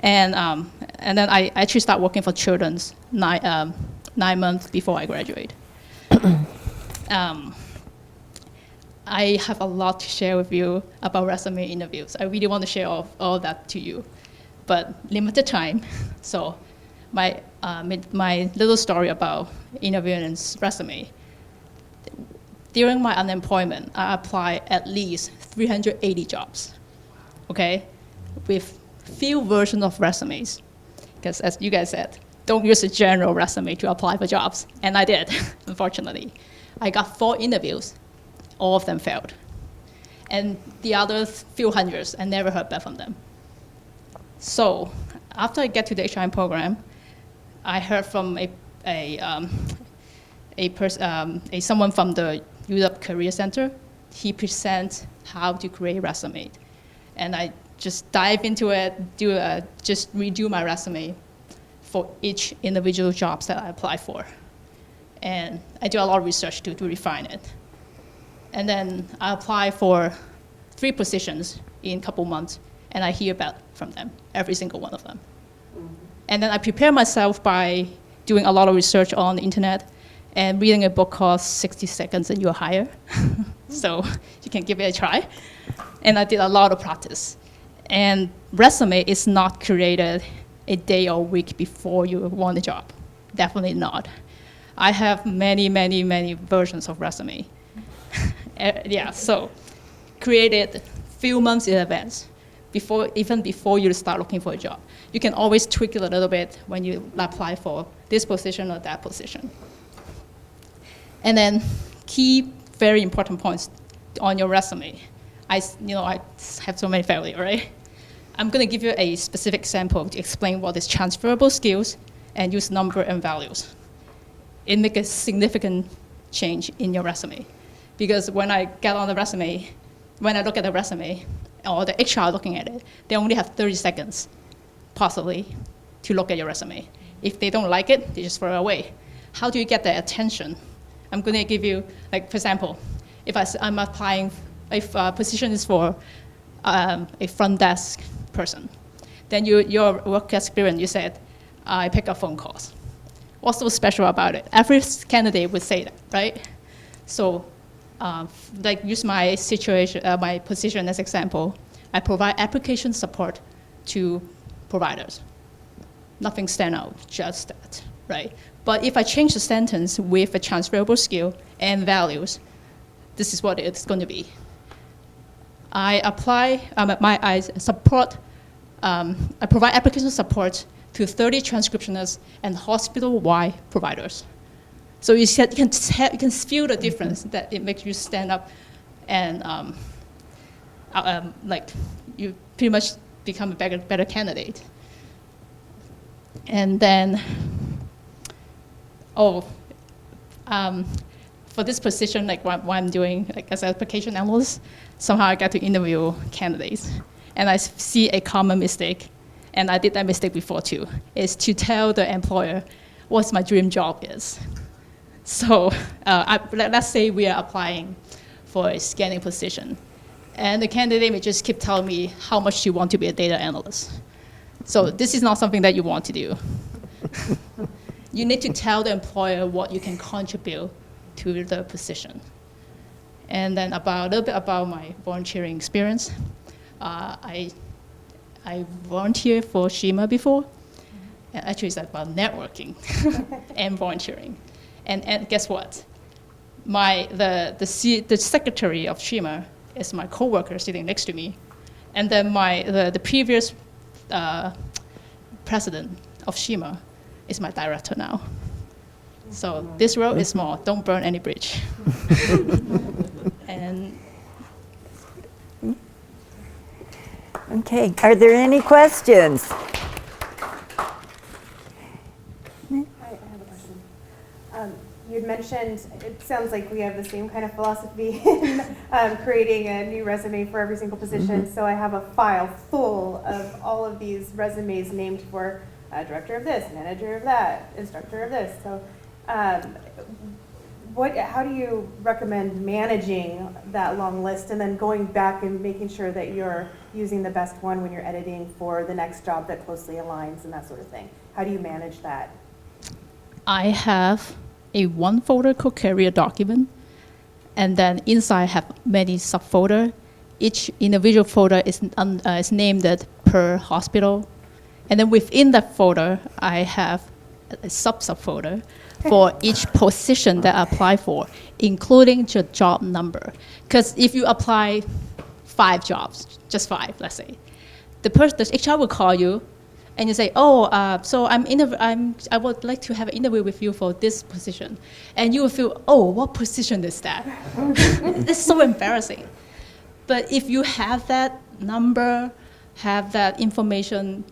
and then I actually start working for children's 9 months before I graduate. I have a lot to share with you about resume interviews. I really want to share all that to you, but limited time. So my little story about interviewing and resume. During my unemployment, I applied at least 380 jobs, okay, with few versions of resumes. Because as you guys said, don't use a general resume to apply for jobs. And I did, unfortunately. I got 4 interviews. All of them failed. And the other few hundreds, I never heard back from them. So after I get to the HRM program, I heard from someone from the UW Career Center. He presents how to create a resume. And I just dive into it, just redo my resume for each individual jobs that I apply for. And I do a lot of research to refine it. And then I apply for 3 positions in a couple months, and I hear back from them, every single one of them. And then I prepare myself by doing a lot of research on the internet and reading a book called 60 Seconds and You're Hired. So you can give it a try. And I did a lot of practice. And resume is not created a day or week before you want a job. Definitely not. I have many, many, many versions of resume. So created few months in advance, even before you start looking for a job. You can always tweak it a little bit when you apply for this position or that position. And then key, very important points on your resume. I have so many failures, right? I'm going to give you a specific example to explain what is transferable skills and use number and values. It makes a significant change in your resume. because when I get on the resume, when I look at the resume, or the HR looking at it, they only have 30 seconds, possibly, to look at your resume. If they don't like it, they just throw it away. How do you get their attention? I'm going to give you, like, for example, if I'm applying, if a position is for a front desk person, then your work experience, you said, I pick up phone calls. What's so special about it? Every candidate would say that, right? So, like, use my situation, my position as example. I provide application support to providers. Nothing stand out, just that, right? But if I change the sentence with a transferable skill and values, this is what it's going to be. I provide application support to 30 transcriptionists and hospital-wide providers. So you can feel the difference that it makes you stand up, and like, you pretty much become a better candidate. And then, for this position, like what I'm doing, like as an application analyst, somehow I get to interview candidates, and I see a common mistake, and I did that mistake before too, is to tell the employer what my dream job is. So let's say we are applying for a scanning position, and the candidate may just keep telling me how much you want to be a data analyst. So this is not something that you want to do. You need to tell the employer what you can contribute to the position. And then a little bit about my volunteering experience. I volunteered for WASIMA before. And actually, it's about networking and volunteering. And guess what? The secretary of WASIMA is my coworker sitting next to me. And then the previous president of WASIMA is my director now. So this road is small. Don't burn any bridge. And Okay, are there any questions? I have a question. You'd mentioned, it sounds like we have the same kind of philosophy in creating a new resume for every single position. So I have a file full of all of these resumes named for director of this, manager of that, instructor of this. So how do you recommend managing that long list and then going back and making sure that you're using the best one when you're editing for the next job that closely aligns and that sort of thing? How do you manage that? I have a one folder called career document, and then inside I have many subfolder. Each individual folder is named per hospital, and then within that folder I have a subfolder for each position that I apply for, including the job number. Because if you apply 5 jobs, just 5, let's say, the HR will call you, and you say, so I would like to have an interview with you for this position. And you will feel, what position is that? It's so embarrassing. But if you have that number, have that information,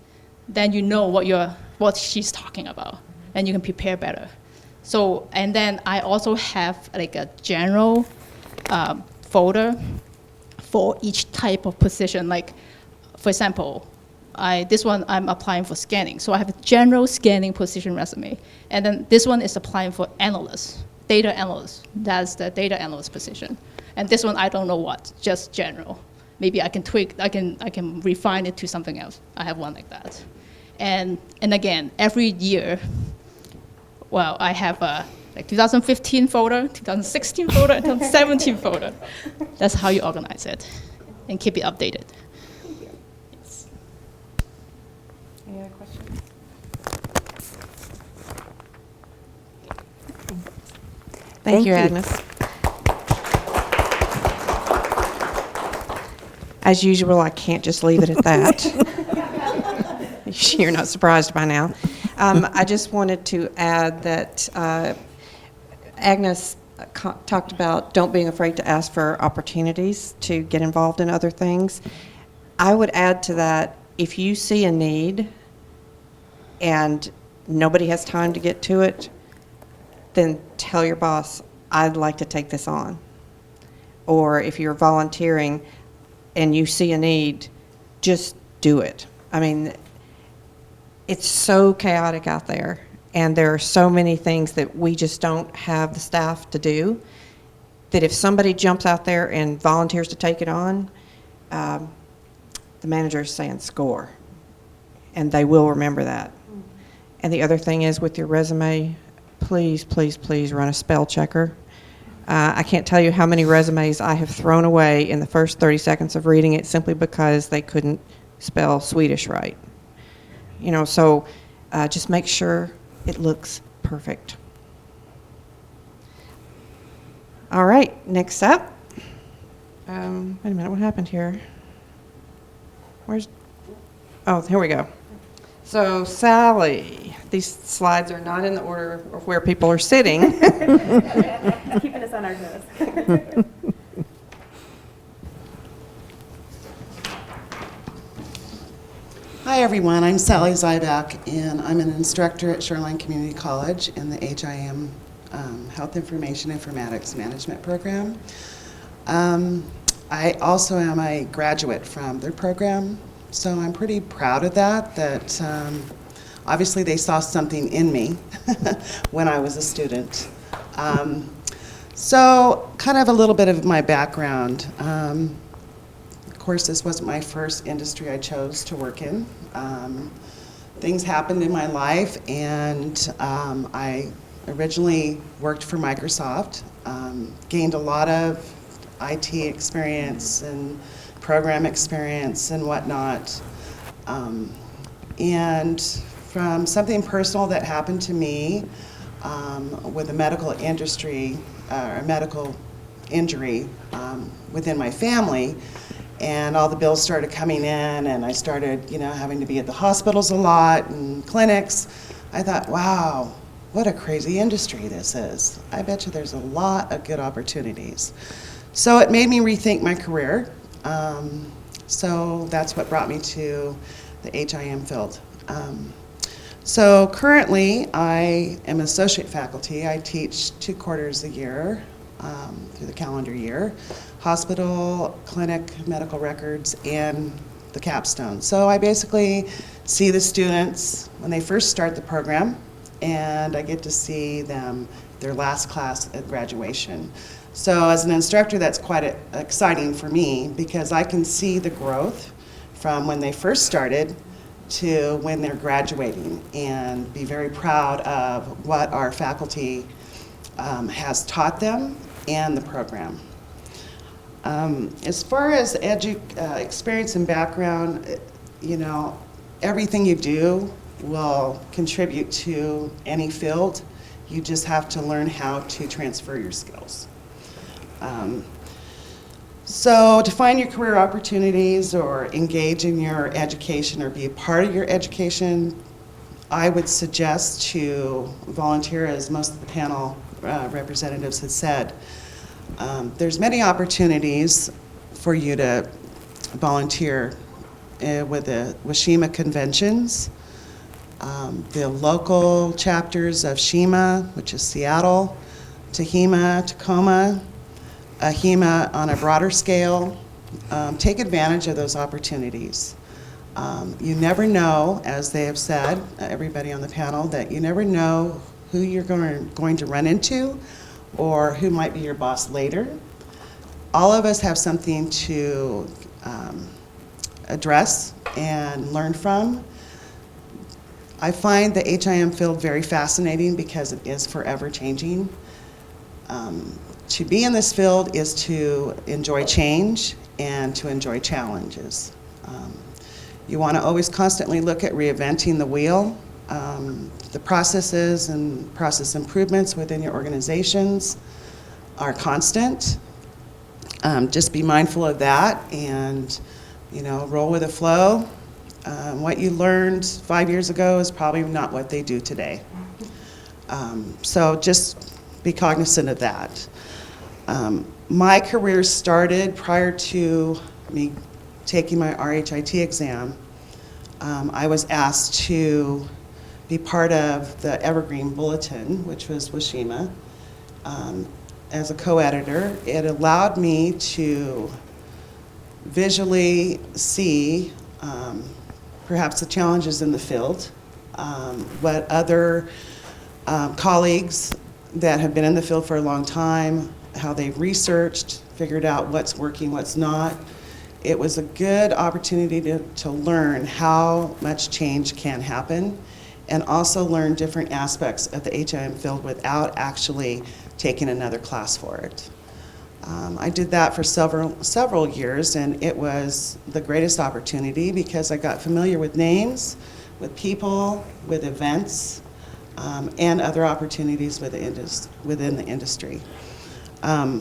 then you know what she's talking about, and you can prepare better. So, and then I also have like a general folder for each type of position. Like, for example, this one I'm applying for scanning. So I have a general scanning position resume. And then this one is applying for analyst, data analyst. That's the data analyst position. And this one I don't know what, just general. Maybe I can tweak, I can refine it to something else. I have one like that. And again, every year, well, I have a 2015 folder, 2016 folder, and 2017 folder. That's how you organize it and keep it updated. Thank you. Yes. Any other questions? Thank you, you. Agnes. As usual, I can't just leave it at that. You're not surprised by now. I just wanted to add that Agnes talked about don't being afraid to ask for opportunities to get involved in other things. I would add to that, if you see a need and nobody has time to get to it, then tell your boss, I'd like to take this on. or if you're volunteering and you see a need, just do it. I mean, it's so chaotic out there, and there are so many things that we just don't have the staff to do, that if somebody jumps out there and volunteers to take it on, the manager is saying score, and they will remember that. And the other thing is, with your resume, please, please, please run a spell checker. I can't tell you how many resumes I have thrown away in the first 30 seconds of reading it simply because they couldn't spell Swedish right. You know, so just make sure it looks perfect. All right, next up. Wait a minute, what happened here? Oh, here we go. So Sally, these slides are not in the order of where people are sitting. Keeping us on our toes. Hi everyone, I'm Sally Zyback, and I'm an instructor at Shoreline Community College in the HIM Health Information Informatics Management Program. I also am a graduate from their program, so I'm pretty proud of that obviously they saw something in me when I was a student. So kind of a little bit of my background. Of course, this wasn't my first industry I chose to work in. Things happened in my life, and I originally worked for Microsoft, gained a lot of IT experience and program experience and whatnot. And from something personal that happened to me with a medical industry, a medical injury within my family, and all the bills started coming in, and I started, having to be at the hospitals a lot and clinics. I thought, wow, what a crazy industry this is. I bet you there's a lot of good opportunities. So it made me rethink my career. So that's what brought me to the HIM field. So currently, I am associate faculty. I teach 2 quarters a year through the calendar year. Hospital, clinic, medical records, and the capstone. So I basically see the students when they first start the program, and I get to see them their last class at graduation. So as an instructor, that's quite exciting for me because I can see the growth from when they first started to when they're graduating, and be very proud of what our faculty has taught them and the program. As far as experience and background, everything you do will contribute to any field. You just have to learn how to transfer your skills. So to find your career opportunities or engage in your education or be a part of your education, I would suggest to volunteer, as most of the panel representatives have said. There's many opportunities for you to volunteer with the WASIMA conventions, the local chapters of SHEMA, which is Seattle, TAHIMA, Tacoma, AHIMA on a broader scale. Take advantage of those opportunities. You never know, as they have said, everybody on the panel, that you never know who you're going to run into or who might be your boss later. All of us have something to address and learn from. I find the HIM field very fascinating because it is forever changing. To be in this field is to enjoy change and to enjoy challenges. You want to always constantly look at reinventing the wheel. The processes and process improvements within your organizations are constant. Just be mindful of that and, roll with the flow. What you learned 5 years ago is probably not what they do today. So just be cognizant of that. My career started prior to me taking my RHIT exam. I was asked to be part of the Evergreen Bulletin, which was WASIMA, as a co-editor, it allowed me to visually see perhaps the challenges in the field, what other colleagues that have been in the field for a long time, how they've researched, figured out what's working, what's not. It was a good opportunity to learn how much change can happen and also learn different aspects of the HIM field without actually taking another class for it. I did that for several years, and it was the greatest opportunity because I got familiar with names, with people, with events, and other opportunities within the industry. Yeah,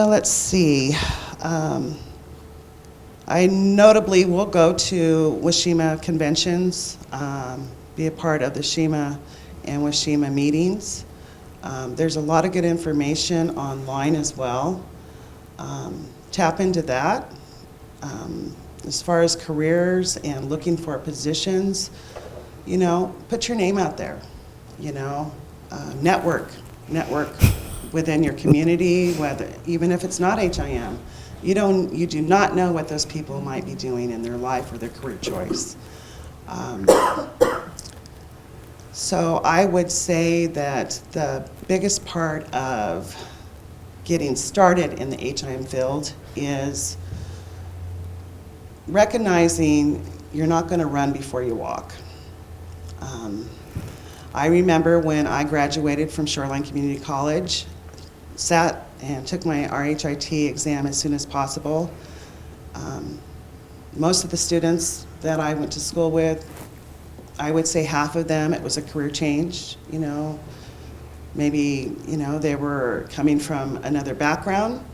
let's see. I notably will go to WASIMA conventions, be a part of the SHIMA and WASIMA meetings. There's a lot of good information online as well. Tap into that. As far as careers and looking for positions, you know, put your name out there, you know, network within your community, whether, even if it's not HIM. You do not know what those people might be doing in their life or their career choice. So I would say that the biggest part of getting started in the HIM field is recognizing you're not going to run before you walk. I remember when I graduated from Shoreline Community College, sat and took my RHIT exam as soon as possible. Most of the students that I went to school with, I would say half of them, it was a career change, you know. Maybe, you know, they were coming from another background.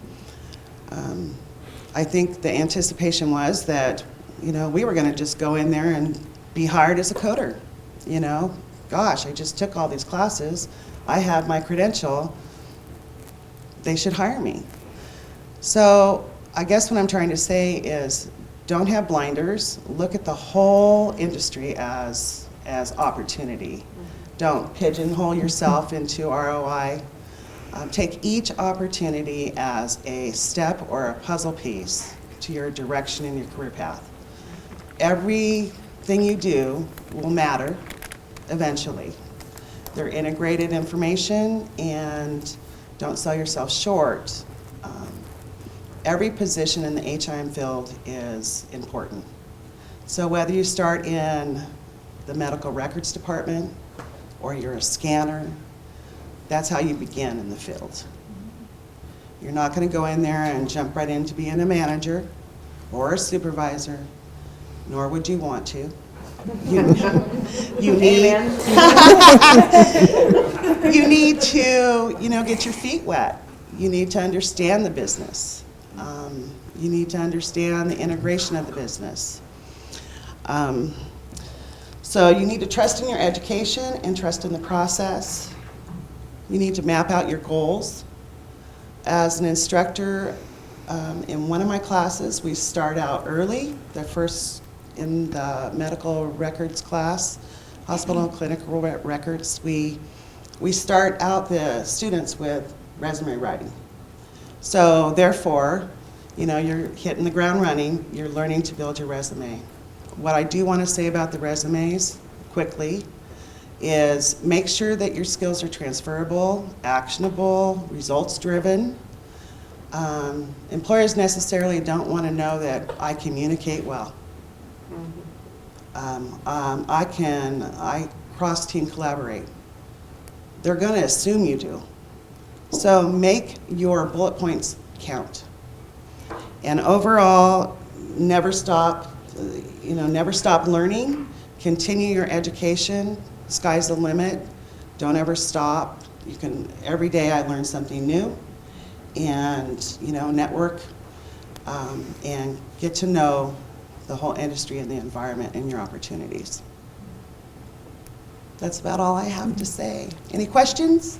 I think the anticipation was that, you know, we were going to just go in there and be hired as a coder, you know. Gosh, I just took all these classes. I have my credential. They should hire me. So I guess what I'm trying to say is don't have blinders. Look at the whole industry as opportunity. Don't pigeonhole yourself into ROI. Take each opportunity as a step or a puzzle piece to your direction in your career path. Everything you do will matter eventually. They're integrated information, and don't sell yourself short. Every position in the HIM field is important. So whether you start in the medical records department or you're a scanner, that's how you begin in the field. You're not going to go in there and jump right into being a manager or a supervisor, nor would you want to. You need you need to, you know, get your feet wet. You need to understand the business. You need to understand the integration of the business. So you need to trust in your education and trust in the process. You need to map out your goals. As an instructor, in one of my classes, we start out early. The first in the medical records class, hospital and clinical records, we start out the students with resume writing. So therefore, you know, you're hitting the ground running, you're learning to build your resume. What I do want to say about the resumes, quickly, is make sure that your skills are transferable, actionable, results-driven. Employers necessarily don't want to know that I communicate well. I cross-team collaborate. They're going to assume you do. So make your bullet points count. And overall, never stop, never stop learning. Continue your education. Sky's the limit. Don't ever stop. Every day I learn something new. And, network and get to know the whole industry and the environment and your opportunities. That's about all I have to say. Any questions?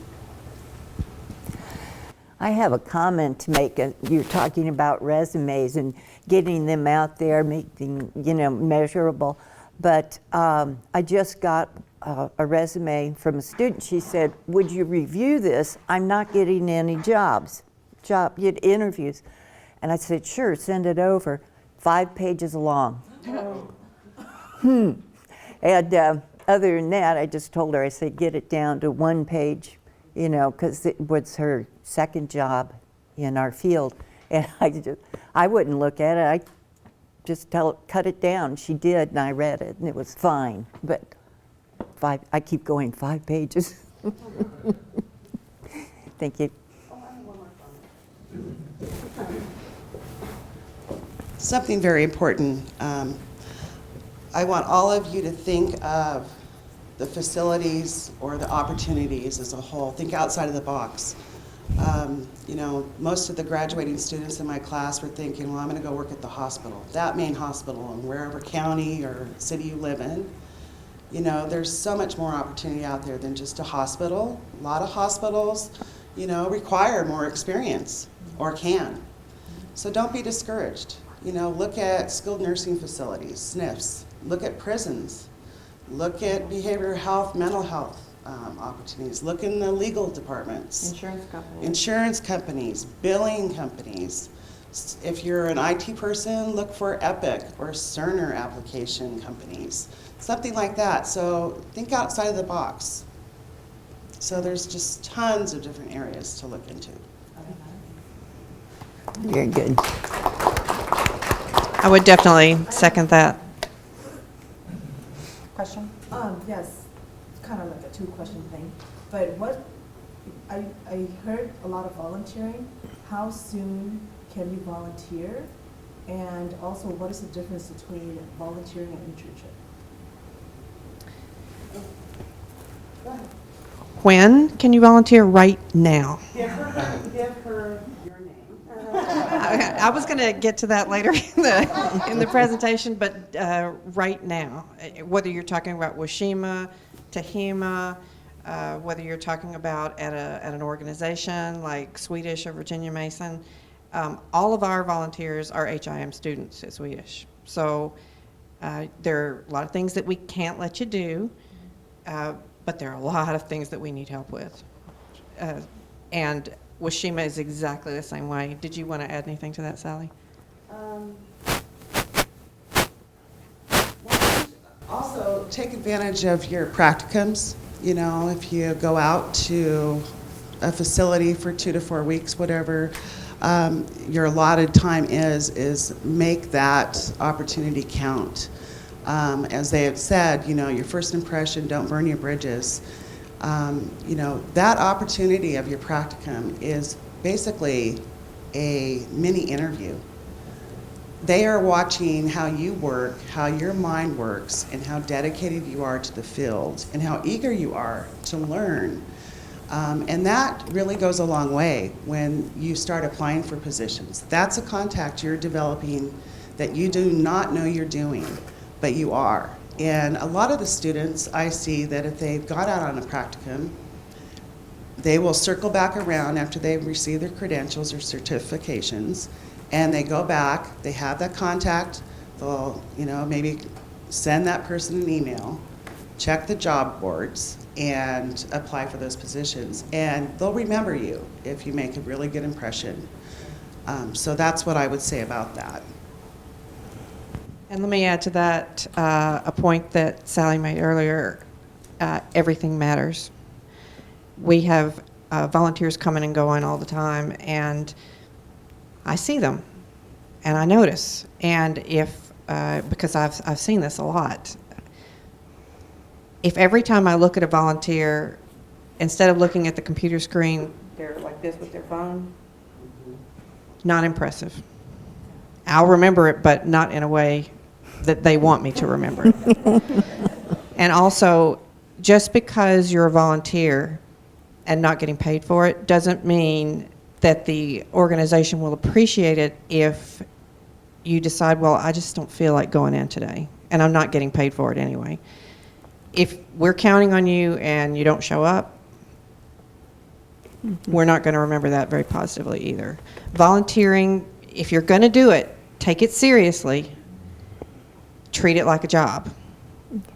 I have a comment to make. You're talking about resumes and getting them out there, making, measurable. But I just got a resume from a student. She said, would you review this? I'm not getting any interviews. And I said, sure, send it over. 5 pages long. And other than that, I just told her, I said, get it down to 1 page, you know, because it was her second job in our field. And I wouldn't look at it. I just cut it down. She did, and I read it, and it was fine. But I keep going, 5 pages. Thank you. Something very important. I want all of you to think of the facilities or the opportunities as a whole. Think outside of the box. You know, most of the graduating students in my class were thinking, well, I'm going to go work at the hospital, that main hospital in wherever county or city you live in. You know, there's so much more opportunity out there than just a hospital. A lot of hospitals, you know, require more experience or can. So don't be discouraged. You know, look at skilled nursing facilities, SNFs. Look at prisons. Look at behavioral health, mental health opportunities. Look in the legal departments. Insurance companies, billing companies. If you're an IT person, look for Epic or Cerner application companies. Something like that. So think outside of the box. So there's just tons of different areas to look into. Very good. I would definitely second that. Question? Yes, it's kind of like a 2-question thing. But what, I heard a lot of volunteering. How soon can you volunteer? And also, what is the difference between volunteering and internship? Go ahead. When can you volunteer? Right now. Give her your name. I was going to get to that later in the presentation, but right now, whether you're talking about WASIMA, Tehima, whether you're talking about at an organization like Swedish or Virginia Mason, all of our volunteers are HIM students at Swedish. So there are a lot of things that we can't let you do, but there are a lot of things that we need help with. And WASIMA is exactly the same way. Did you want to add anything to that, Sally? Also, take advantage of your practicums. You know, if you go out to a facility for 2 to 4 weeks, whatever your allotted time is make that opportunity count. As they have said, you know, your first impression, don't burn your bridges. You know, that opportunity of your practicum is basically a mini interview. They are watching how you work, how your mind works, and how dedicated you are to the field, and how eager you are to learn. And that really goes a long way when you start applying for positions. That's a contact you're developing that you do not know you're doing, but you are. And a lot of the students I see that if they've got out on a practicum, they will circle back around after they've received their credentials or certifications, and they go back, they have that contact, they'll, you know, maybe send that person an email, check the job boards, and apply for those positions. And they'll remember you if you make a really good impression. So that's what I would say about that. And let me add to that a point that Sally made earlier. Everything matters. We have volunteers coming and going all the time, and I see them, and I notice. And if, because I've seen this a lot, if every time I look at a volunteer, instead of looking at the computer screen, they're like this with their phone, not impressive. I'll remember it, but not in a way that they want me to remember it. And also, just because you're a volunteer and not getting paid for it doesn't mean that the organization will appreciate it if you decide, well, I just don't feel like going in today, and I'm not getting paid for it anyway. If we're counting on you and you don't show up, we're not going to remember that very positively either. Volunteering, if you're going to do it, take it seriously. Treat it like a job.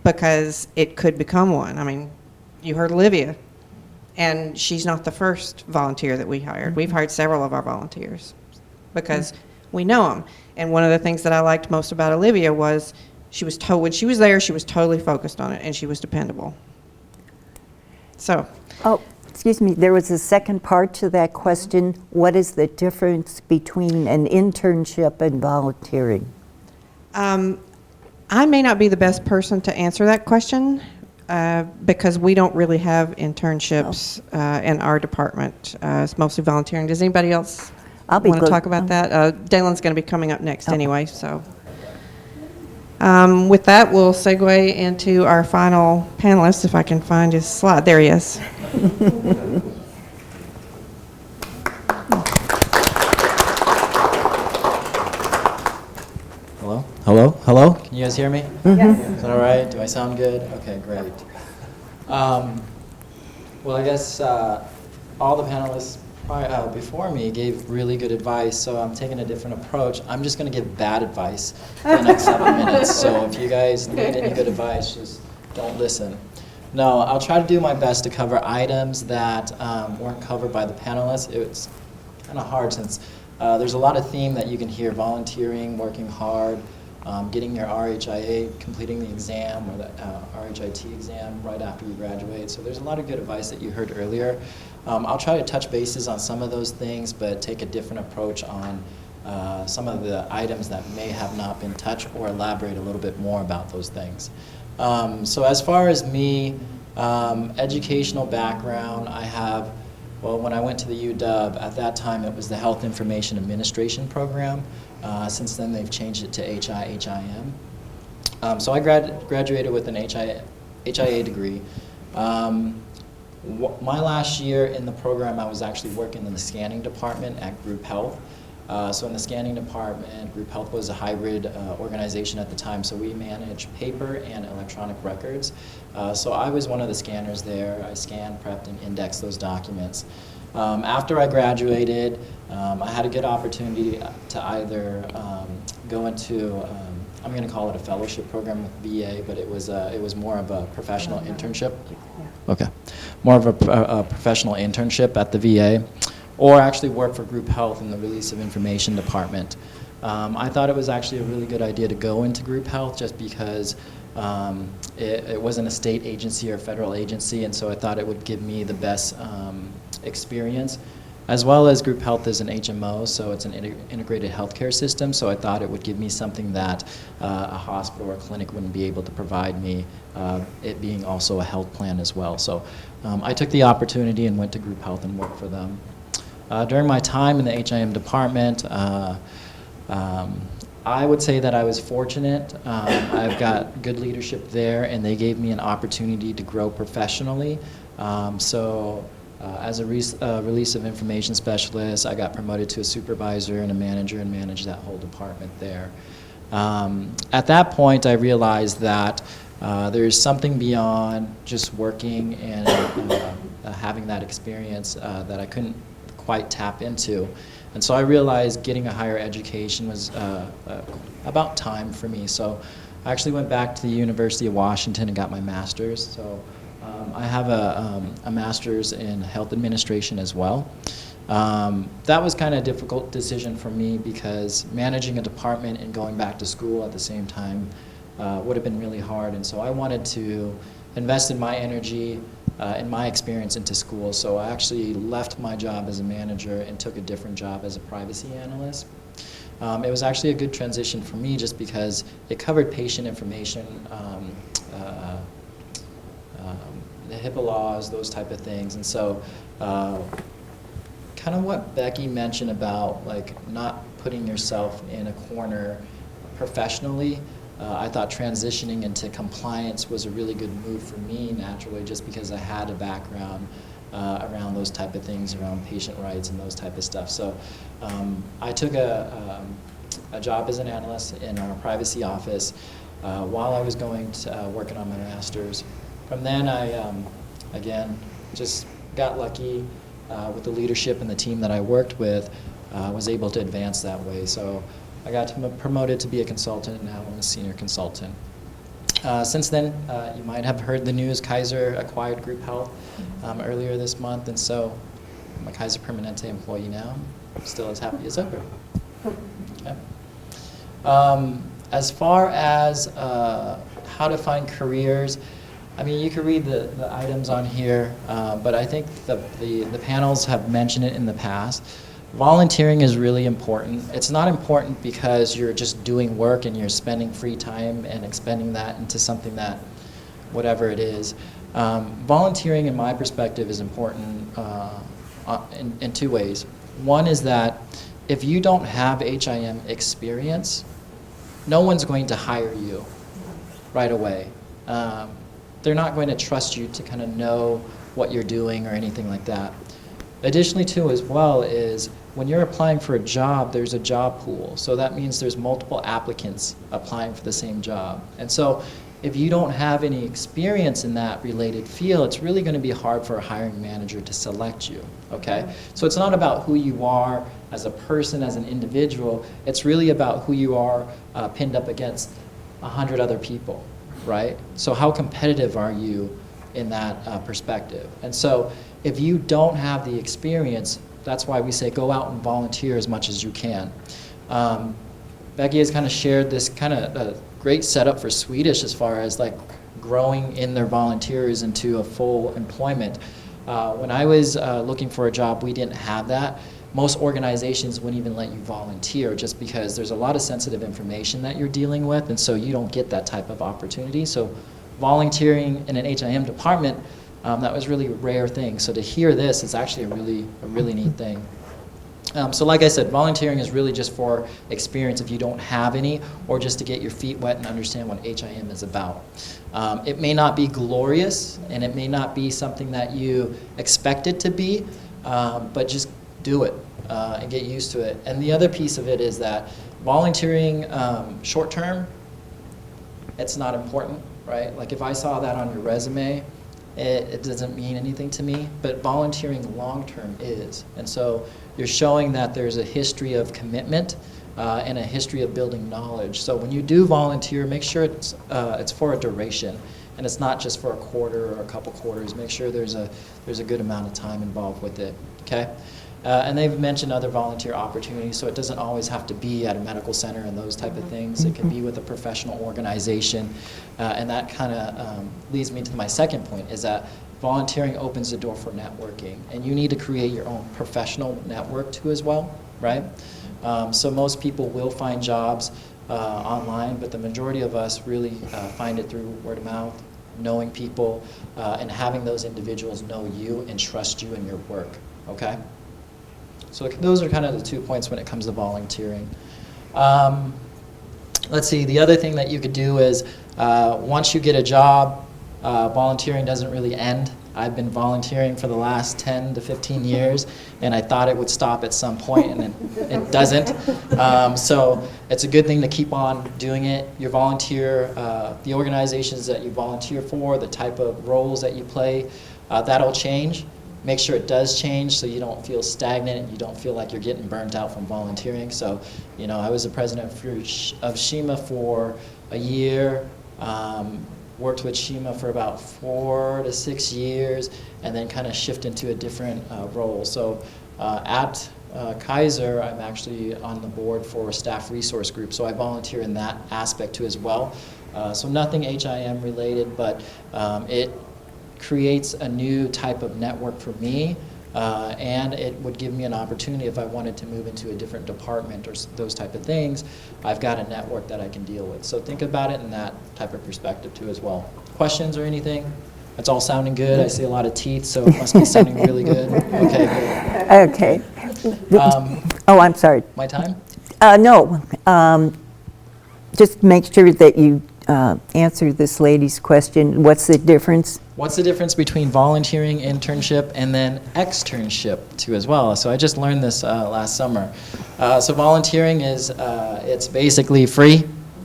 because it could become one. I mean, you heard Olivia, and she's not the first volunteer that we hired. We've hired several of our volunteers because we know them. And one of the things that I liked most about Olivia was when she was there, she was totally focused on it, and she was dependable. So, Oh, excuse me, there was a second part to that question. What is the difference between an internship and volunteering? I may not be the best person to answer that question because we don't really have internships in our department. It's mostly volunteering. Does anybody else want to talk about that? Dalen's going to be coming up next anyway, so. With that, we'll segue into our final panelist, if I can find his slide. There he is. Hello? Hello? Hello? Can you guys hear me? Yes. Is that all right? Do I sound good? Okay, great. Well, I guess all the panelists before me gave really good advice, so I'm taking a different approach. I'm just going to give bad advice for the next 7 minutes. So if you guys need any good advice, just don't listen. No, I'll try to do my best to cover items that weren't covered by the panelists. It's kind of hard since there's a lot of theme that you can hear: volunteering, working hard, getting your RHIA, completing the exam or the RHIT exam right after you graduate. So there's a lot of good advice that you heard earlier. I'll try to touch bases on some of those things, but take a different approach on some of the items that may have not been touched, or elaborate a little bit more about those things. So as far as me, educational background, I have, well, when I went to the UW, at that time it was the Health Information Administration program. Since then they've changed it to HIM. So I graduated with an HIA degree. My last year in the program, I was actually working in the scanning department at Group Health. So in the scanning department, Group Health was a hybrid organization at the time, so we managed paper and electronic records. So I was one of the scanners there. I scanned, prepped, and indexed those documents. After I graduated, I had a good opportunity to either go into, I'm going to call it a fellowship program with VA, but it was more of a professional internship. Okay, more of a professional internship at the VA, or actually work for Group Health in the Release of Information Department. I thought it was actually a really good idea to go into Group Health just because it wasn't a state agency or federal agency, and so I thought it would give me the best experience. As well as Group Health is an HMO, so it's an integrated healthcare system, so I thought it would give me something that a hospital or a clinic wouldn't be able to provide me, it being also a health plan as well. So I took the opportunity and went to Group Health and worked for them. During my time in the HIM department, I would say that I was fortunate. I've got good leadership there, and they gave me an opportunity to grow professionally. As a release of information specialist, I got promoted to a supervisor and a manager and managed that whole department there. At that point, I realized that there's something beyond just working and having that experience that I couldn't quite tap into. And so I realized getting a higher education was about time for me. So I actually went back to the University of Washington and got my master's. So I have a master's in health administration as well. That was kind of a difficult decision for me because managing a department and going back to school at the same time would have been really hard. And so I wanted to invest in my energy and my experience into school. So I actually left my job as a manager and took a different job as a privacy analyst. It was actually a good transition for me just because it covered patient information, the HIPAA laws, those type of things. And so kind of what Becky mentioned about like not putting yourself in a corner professionally, I thought transitioning into compliance was a really good move for me naturally just because I had a background around those type of things, around patient rights and those type of stuff. So I took a job as an analyst in our privacy office while I was going to working on my master's. From then I, again, just got lucky with the leadership and the team that I worked with, was able to advance that way. So I got promoted to be a consultant, and now I'm a senior consultant. Since then, you might have heard the news, Kaiser acquired Group Health earlier this month, and so I'm a Kaiser Permanente employee now. I'm still as happy as ever. Okay. As far as how to find careers, I mean, you can read the items on here, but I think the panels have mentioned it in the past. Volunteering is really important. It's not important because you're just doing work and you're spending free time and expending that into something that, whatever it is. Volunteering, in my perspective, is important in two ways. One is that if you don't have HIM experience, no one's going to hire you right away. They're not going to trust you to kind of know what you're doing or anything like that. Additionally, too, as well, is when you're applying for a job, there's a job pool. So that means there's multiple applicants applying for the same job. And so if you don't have any experience in that related field, it's really going to be hard for a hiring manager to select you, okay? So it's not about who you are as a person, as an individual. It's really about who you are pinned up against 100 other people, right? So how competitive are you in that perspective? And so if you don't have the experience, that's why we say go out and volunteer as much as you can. Becky has kind of shared this kind of great setup for Swedish as far as like growing in their volunteers into a full employment. When I was looking for a job, we didn't have that. Most organizations wouldn't even let you volunteer just because there's a lot of sensitive information that you're dealing with, and so you don't get that type of opportunity. So volunteering in an HIM department, that was really a rare thing. So to hear this is actually a really neat thing. So like I said, volunteering is really just for experience if you don't have any, or just to get your feet wet and understand what HIM is about. It may not be glorious, and it may not be something that you expect it to be, but just do it and get used to it. And the other piece of it is that volunteering short term, it's not important, right? Like if I saw that on your resume, it doesn't mean anything to me, but volunteering long-term is. And so you're showing that there's a history of commitment and a history of building knowledge. So when you do volunteer, make sure it's for a duration, and it's not just for a quarter or a couple quarters. Make sure there's a good amount of time involved with it, okay? And they've mentioned other volunteer opportunities, so it doesn't always have to be at a medical center and those type of things. It can be with a professional organization. And that kind of leads me to my second point, is that volunteering opens the door for networking. And you need to create your own professional network too as well, right? So most people will find jobs online, but the majority of us really find it through word of mouth, knowing people, and having those individuals know you and trust you in your work, okay? So those are kind of the 2 points when it comes to volunteering. Let's see, the other thing that you could do is once you get a job, volunteering doesn't really end. I've been volunteering for the last 10 to 15 years, and I thought it would stop at some point, and it doesn't. So it's a good thing to keep on doing it. Your volunteer, the organizations that you volunteer for, the type of roles that you play, that'll change. Make sure it does change so you don't feel stagnant and you don't feel like you're getting burnt out from volunteering. So, you know, I was the president of SHIMA for a year, worked with SHIMA for about 4 to 6 years, and then kind of shift into a different role. So at Kaiser, I'm actually on the board for a staff resource group, so I volunteer in that aspect too as well. So nothing HIM related, but it creates a new type of network for me, and it would give me an opportunity if I wanted to move into a different department or those type of things. I've got a network that I can deal with. So think about it in that type of perspective too as well. Questions or anything? It's all sounding good. I see a lot of teeth, so it must be sounding really good. Okay, good. Okay. Oh, I'm sorry. My time? No. Just make sure that you answer this lady's question. What's the difference? What's the difference between volunteering, internship, and then externship too as well? So I just learned this last summer. So volunteering is, it's basically free,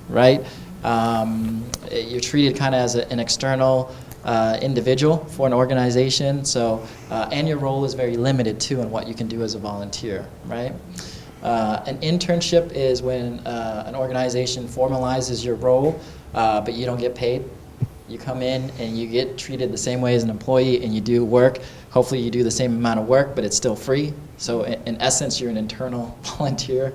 right? You're treated kind of as an external individual for an organization. So, and your role is very limited too in what you can do as a volunteer, right? An internship is when an organization formalizes your role but you don't get paid. You come in and you get treated the same way as an employee, and you do work. Hopefully you do the same amount of work, but it's still free. So in essence, you're an internal volunteer.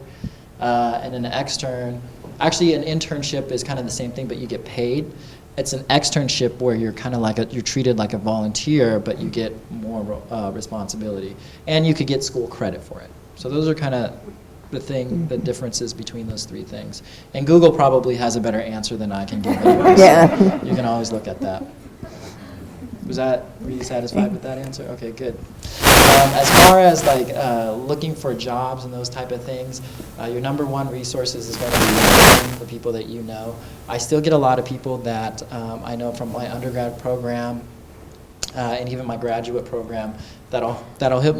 And an extern, actually an internship is kind of the same thing, but you get paid. It's an externship where you're kind of like you're treated like a volunteer, but you get more responsibility. And you could get school credit for it. So those are kind of the differences between those three things. And Google probably has a better answer than I can give anyway, Yeah. so you can always look at that. Were you satisfied with that answer? Okay, good. As far as like looking for jobs and those type of things, your number one resources is going to be the people that you know. I still get a lot of people that I know from my undergrad program and even my graduate program that'll hit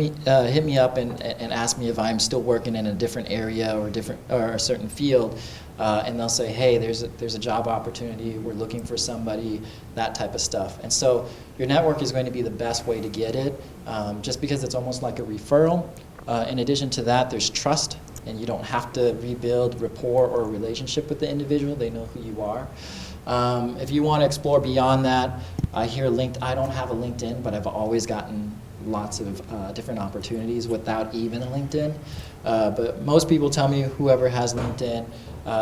me up and ask me if I'm still working in a different area or a certain field. And they'll say, hey, there's a job opportunity, we're looking for somebody, that type of stuff. And so your network is going to be the best way to get it, just because it's almost like a referral. In addition to that, there's trust, and you don't have to rebuild rapport or relationship with the individual. They know who you are. If you want to explore beyond that, I don't have a LinkedIn, but I've always gotten lots of different opportunities without even a LinkedIn. But most people tell me whoever has LinkedIn,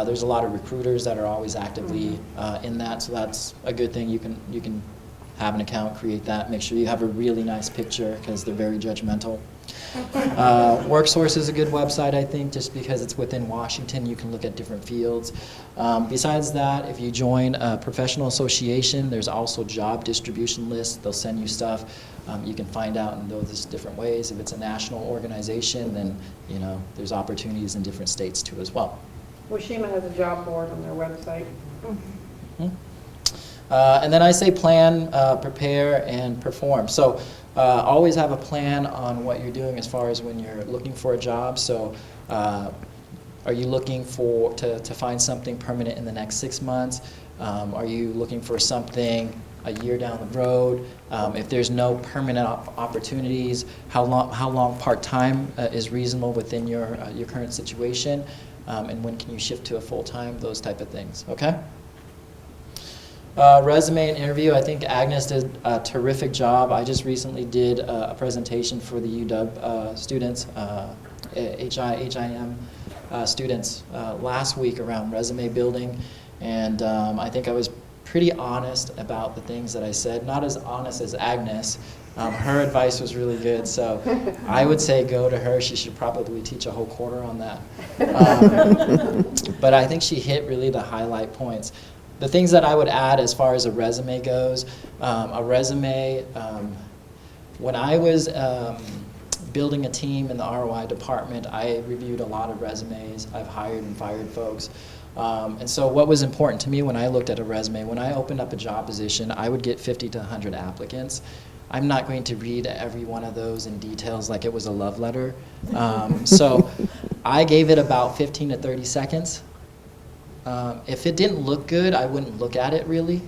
there's a lot of recruiters that are always actively in that, so that's a good thing. You can have an account, create that, make sure you have a really nice picture because they're very judgmental. WorkSource is a good website, I think, just because it's within Washington. You can look at different fields. Besides that, if you join a professional association, there's also job distribution lists. They'll send you stuff. You can find out in those different ways. If it's a national organization, then there's opportunities in different states too as well. WASIMA has a job board on their website. And then I say plan, prepare, and perform. So always have a plan on what you're doing as far as when you're looking for a job. So are you looking to find something permanent in the next 6 months? Are you looking for something a year down the road? If there's no permanent opportunities, how long part-time is reasonable within your current situation? And when can you shift to a full-time? Those type of things, okay? Resume and interview, I think Agnes did a terrific job. I just recently did a presentation for the UW students, HIM students last week around resume building, and I think I was pretty honest about the things that I said, not as honest as Agnes. Her advice was really good, so I would say go to her. She should probably teach a whole quarter on that. But I think she hit really the highlight points. The things that I would add as far as a resume goes, when I was building a team in the ROI department, I reviewed a lot of resumes. I've hired and fired folks. And so what was important to me when I looked at a resume, when I opened up a job position, I would get 50 to 100 applicants. I'm not going to read every one of those in details like it was a love letter. So I gave it about 15 to 30 seconds. If it didn't look good, I wouldn't look at it really.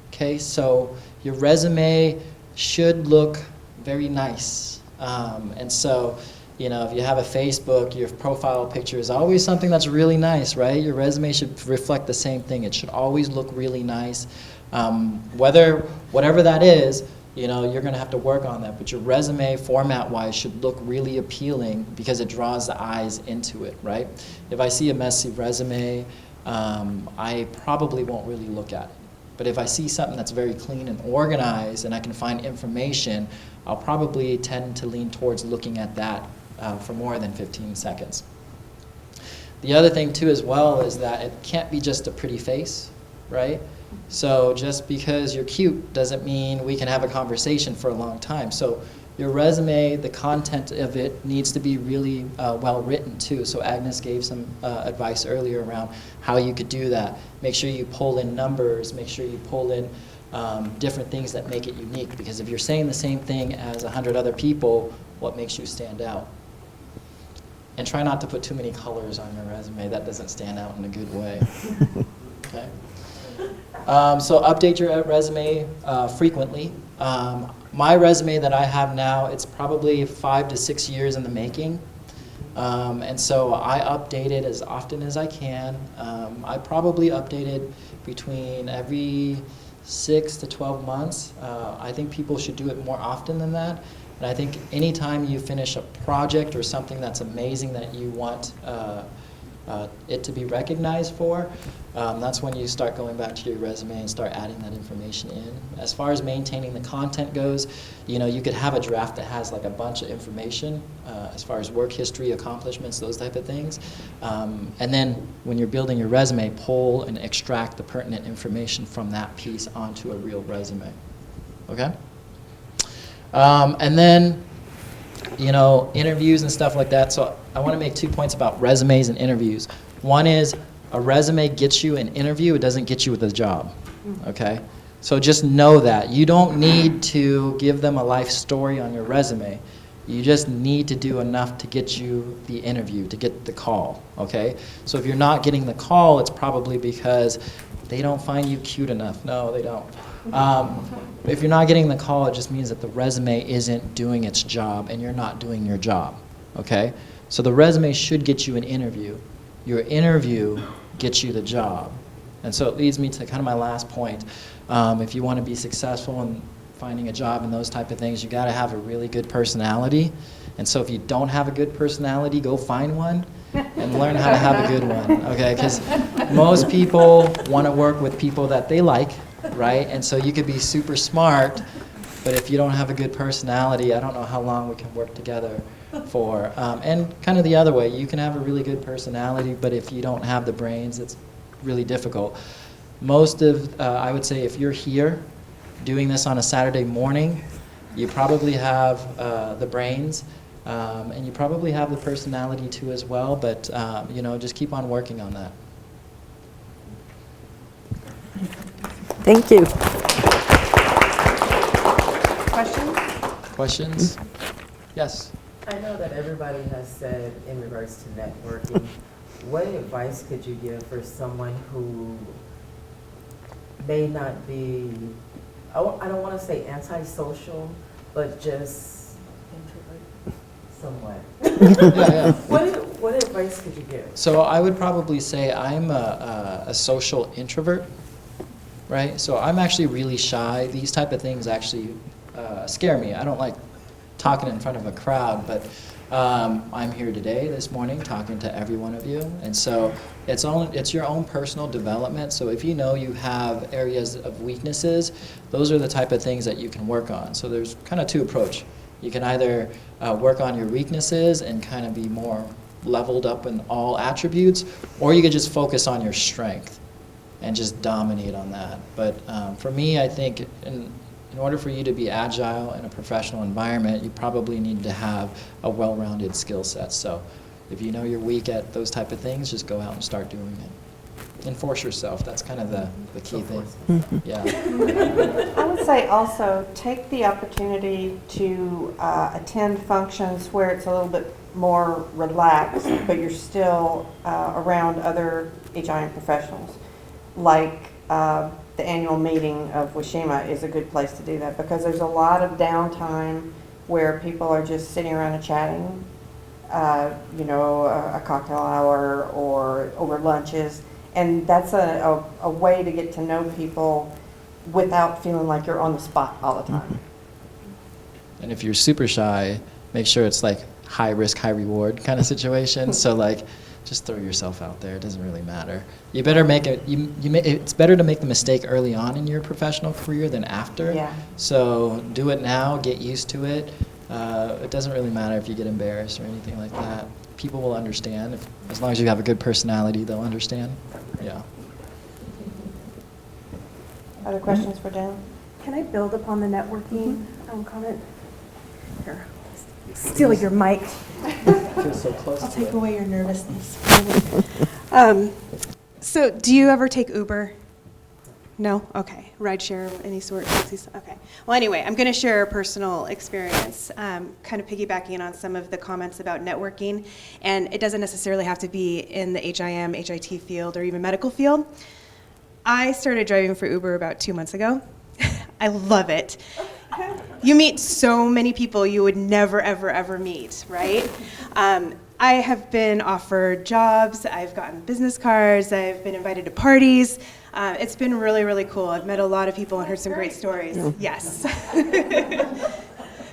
Okay, so your resume should look very nice. And so, if you have a Facebook, your profile picture is always something that's really nice, right? Your resume should reflect the same thing. It should always look really nice. Whatever that is, you're going to have to work on that. But your resume, format-wise, should look really appealing because it draws the eyes into it, right? If I see a messy resume, I probably won't really look at it. But if I see something that's very clean and organized and I can find information, I'll probably tend to lean towards looking at that for more than 15 seconds. The other thing too as well is that it can't be just a pretty face, right? So just because you're cute doesn't mean we can have a conversation for a long time. So your resume, the content of it needs to be really well written too. So Agnes gave some advice earlier around how you could do that. Make sure you pull in numbers, make sure you pull in different things that make it unique, because if you're saying the same thing as 100 other people, what makes you stand out? And try not to put too many colors on your resume. That doesn't stand out in a good way. Okay. So update your resume frequently. My resume that I have now, it's probably 5 to 6 years in the making. And so I update it as often as I can. I probably update it between every 6 to 12 months. I think people should do it more often than that. And I think anytime you finish a project or something that's amazing that you want it to be recognized for, that's when you start going back to your resume and start adding that information in. As far as maintaining the content goes, you know, you could have a draft that has like a bunch of information as far as work history, accomplishments, those type of things. And then when you're building your resume, pull and extract the pertinent information from that piece onto a real resume. Okay? And then, you know, interviews and stuff like that. So I want to make 2 points about resumes and interviews. One is a resume gets you an interview, it doesn't get you with a job, okay? So just know that. You don't need to give them a life story on your resume. You just need to do enough to get you the interview, to get the call, okay? So if you're not getting the call, it's probably because they don't find you cute enough. No, they don't. If you're not getting the call, it just means that the resume isn't doing its job and you're not doing your job, okay? So the resume should get you an interview. Your interview gets you the job. And so it leads me to kind of my last point. If you want to be successful in finding a job and those type of things, you got to have a really good personality. And so if you don't have a good personality, go find one and learn how to have a good one, okay? Because most people want to work with people that they like, right? And so you could be super smart, but if you don't have a good personality, I don't know how long we can work together for. And kind of the other way, you can have a really good personality, but if you don't have the brains, it's really difficult. Most of, I would say if you're here doing this on a Saturday morning, you probably have the brains, and you probably have the personality too as well, but you know, just keep on working on that. Thank you. Questions? Questions? Yes? I know that everybody has said in regards to networking, what advice could you give for someone who may not be, I don't want to say antisocial, but just somewhat? Yeah. What advice could you give? So I would probably say I'm a social introvert, right? So I'm actually really shy. These type of things actually scare me. I don't like talking in front of a crowd, but I'm here today, this morning, talking to every one of you. And so it's your own personal development. So if you know you have areas of weaknesses, those are the type of things that you can work on. So there's kind of two approaches. You can either work on your weaknesses and kind of be more leveled up in all attributes, or you could just focus on your strength and just dominate on that. But for me, I think in order for you to be agile in a professional environment, you probably need to have a well-rounded skill set. So if you know you're weak at those type of things, just go out and start doing it. Enforce yourself. That's kind of the key thing. Yeah. I would say also take the opportunity to attend functions where it's a little bit more relaxed, but you're still around other HIM professionals. Like the annual meeting of WASIMA is a good place to do that, because there's a lot of downtime where people are just sitting around and chatting, you know, a cocktail hour or over lunches. And that's a way to get to know people without feeling like you're on the spot all the time. And if you're super shy, make sure it's like high risk, high reward kind of situation. So like, just throw yourself out there. It doesn't really matter. You better make it. It's better to make the mistake early on in your professional career than after. Yeah. So do it now. Get used to it. It doesn't really matter if you get embarrassed or anything like that. People will understand. As long as you have a good personality, they'll understand. Yeah. Other questions for Dan? Can I build upon the networking comment? Here, steal your mic. Feel so close I'll to take it. away your nervousness. So do you ever take Uber? No? Okay. Rideshare of any sort? Okay. Well, anyway, I'm going to share a personal experience, kind of piggybacking on some of the comments about networking. And it doesn't necessarily have to be in the HIM, HIT field, or even medical field. I started driving for Uber about 2 months ago. I love it. You meet so many people you would never, ever, ever meet, right? I have been offered jobs, I've gotten business cards, I've been invited to parties. It's been really, really cool. I've met a lot of people and heard some great stories. Yes.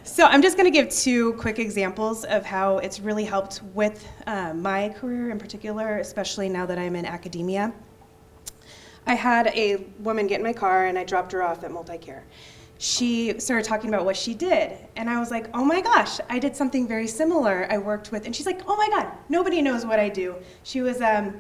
So I'm just going to give 2 quick examples of how it's really helped with my career in particular, especially now that I'm in academia. I had a woman get in my car and I dropped her off at Multicare. She started talking about what she did, and I was like, oh my gosh, I did something very similar. I worked with, and she's like, oh my God, nobody knows what I do. She was a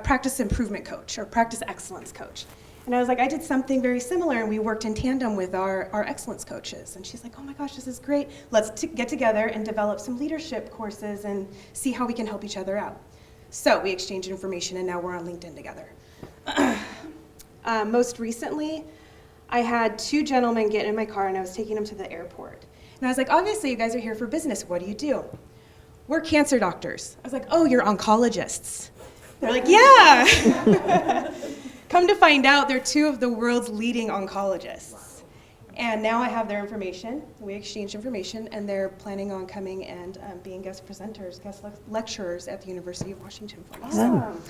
practice improvement coach or practice excellence coach. And I was like, I did something very similar, and we worked in tandem with our excellence coaches. And she's like, oh my gosh, this is great. Let's get together and develop some leadership courses and see how we can help each other out. So we exchanged information, and now we're on LinkedIn together. Most recently, I had 2 gentlemen get in my car, and I was taking them to the airport. And I was like, obviously, you guys are here for business. What do you do? We're cancer doctors. I was like, oh, you're oncologists. They're like, yeah. Come to find out, they're 2 of the world's leading oncologists. And now I have their information. We exchanged information, and they're planning on coming and being guest presenters, guest lecturers at the University of Washington for us. Awesome.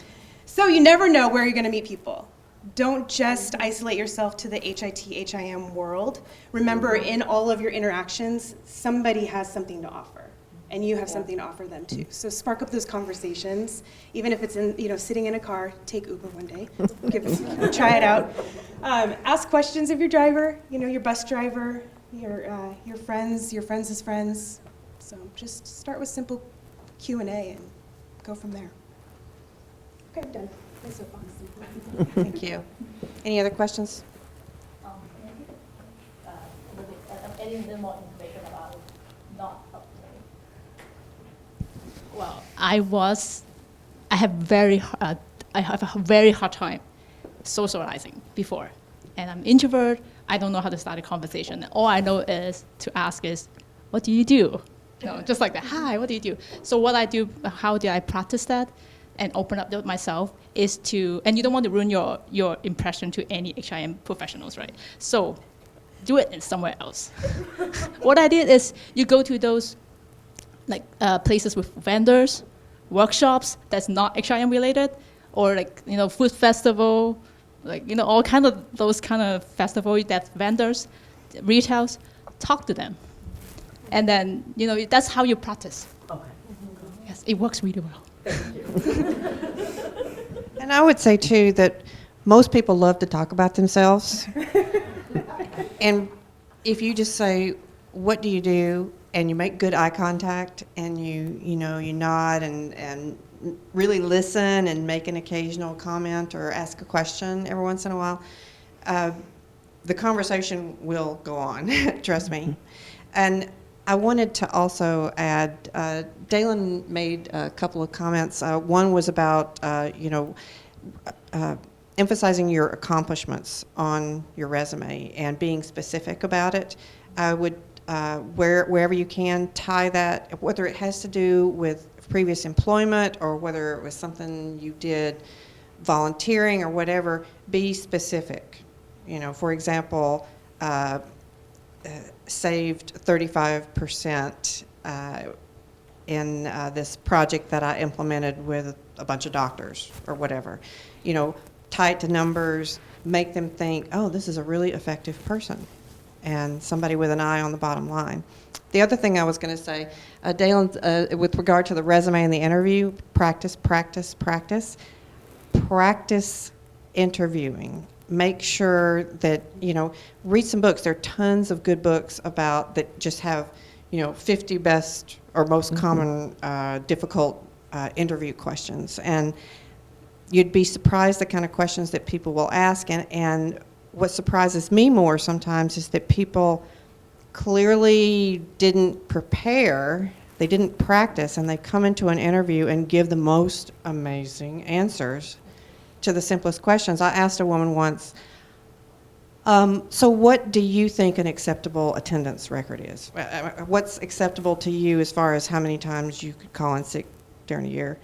So you never know where you're going to meet people. Don't just isolate yourself to the HIT, HIM world. Remember, in all of your interactions, somebody has something to offer, and you have something to offer them too. So spark up those conversations, even if it's in, sitting in a car. Take Uber one day, try it out. Ask questions of your driver, your bus driver, your friends' friends. So just start with simple Q&A and go from there. Okay, I'm done. My soapbox. Thank you. Any other questions? Any little more information about not helping? Well, I have a very hard time socializing before, and I'm introvert. I don't know how to start a conversation. And all I know is to ask is, what do you do? Just like that. Hi, what do you do? So what I do, how do I practice that and open up myself is to, and you don't want to ruin your impression to any HIM professionals, right? So do it in somewhere else. What I did is you go to those places with vendors, workshops that's not HIM related, or food festival, all kind of those kind of festival that vendors, retails, talk to them. And then, that's how you practice. Okay. Yes, it works really well. Thank you. And I would say, too, that most people love to talk about themselves. And if you just say, what do you do? And you make good eye contact, and you nod and really listen and make an occasional comment or ask a question every once in a while, the conversation will go on, trust me. And I wanted to also add, Dalen made a couple of comments. One was about, emphasizing your accomplishments on your resume and being specific about it. I would, wherever you can, tie that, whether it has to do with previous employment or whether it was something you did volunteering or whatever, be specific. For example, saved 35% in this project that I implemented with a bunch of doctors or whatever. Tie it to numbers, make them think, oh, this is a really effective person, and somebody with an eye on the bottom line. The other thing I was going to say, Dalen, with regard to the resume and the interview, practice interviewing. Make sure that, read some books. There are tons of good books that just have, 50 best or most common difficult interview questions. And you'd be surprised the kind of questions that people will ask. And what surprises me more sometimes is that people clearly didn't prepare, they didn't practice, and they come into an interview and give the most amazing answers to the simplest questions. I asked a woman once, so what do you think an acceptable attendance record is? What's acceptable to you as far as how many times you could call in sick during a year?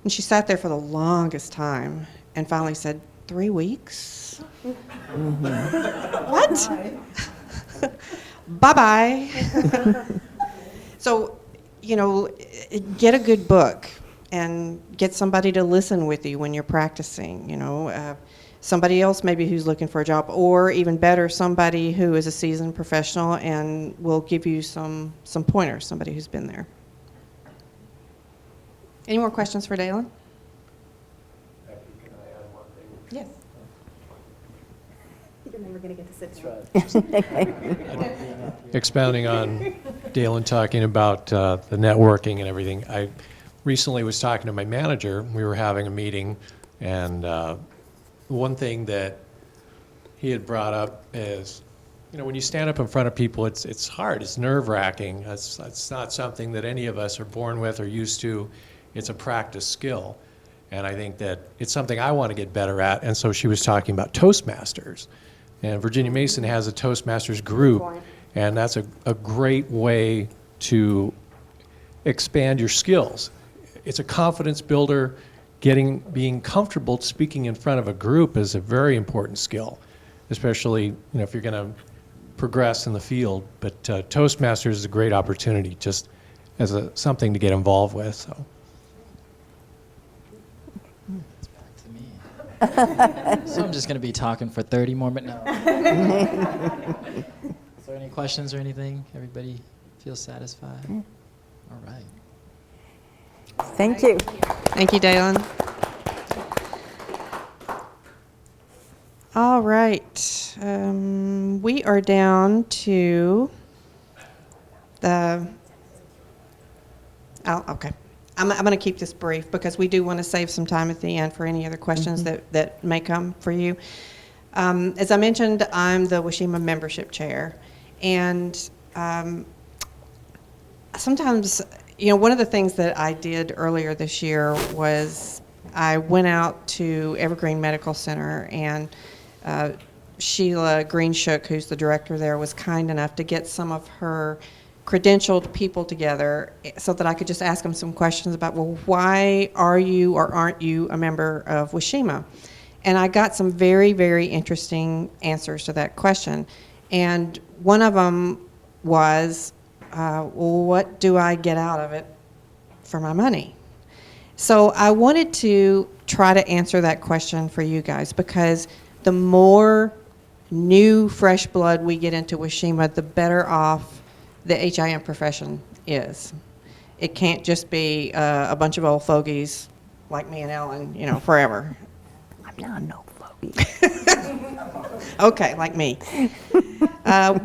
And she sat there for the longest time and finally said, 3 weeks? Mm-hmm. What? Bye-bye. So, get a good book and get somebody to listen with you when you're practicing, somebody else maybe who's looking for a job, or even better, somebody who is a seasoned professional and will give you some pointers, somebody who's been there. Any more questions for Dalen? Becky, can I add one thing? Yes. You're never going to get to sit down. Expounding on Dalen talking about the networking and everything, I recently was talking to my manager. We were having a meeting, and one thing that he had brought up is, when you stand up in front of people, it's hard. It's nerve-wracking. It's not something that any of us are born with or used to. It's a practice skill. And I think that it's something I want to get better at. And so she was talking about Toastmasters. And Virginia Mason has a Toastmasters group. And that's a great way to expand your skills. It's a confidence builder. Being comfortable speaking in front of a group is a very important skill, especially if you're going to progress in the field. But Toastmasters is a great opportunity just as something to get involved with. So. It's back to me. So I'm just going to be talking for 30 more minutes. No. Is there any questions or anything? Everybody feel satisfied? All right. Thank you. Thank you, Dalen. All right. We are down to the... okay. I'm going to keep this brief because we do want to save some time at the end for any other questions that may come for you. As I mentioned, I'm the WASIMA membership chair. And sometimes... one of the things that I did earlier this year was I went out to Evergreen Medical Center, and Sheila Greenshook, who's the director there, was kind enough to get some of her credentialed people together so that I could just ask them some questions about, well, why are you or aren't you a member of WASIMA? And I got some very, very interesting answers to that question. And one of them was, what do I get out of it for my money? So I wanted to try to answer that question for you guys, because the more new, fresh blood we get into WASIMA, the better off the HIM profession is. It can't just be a bunch of old fogies like me and Ellen, forever. I'm not an old fogey. Okay, like me.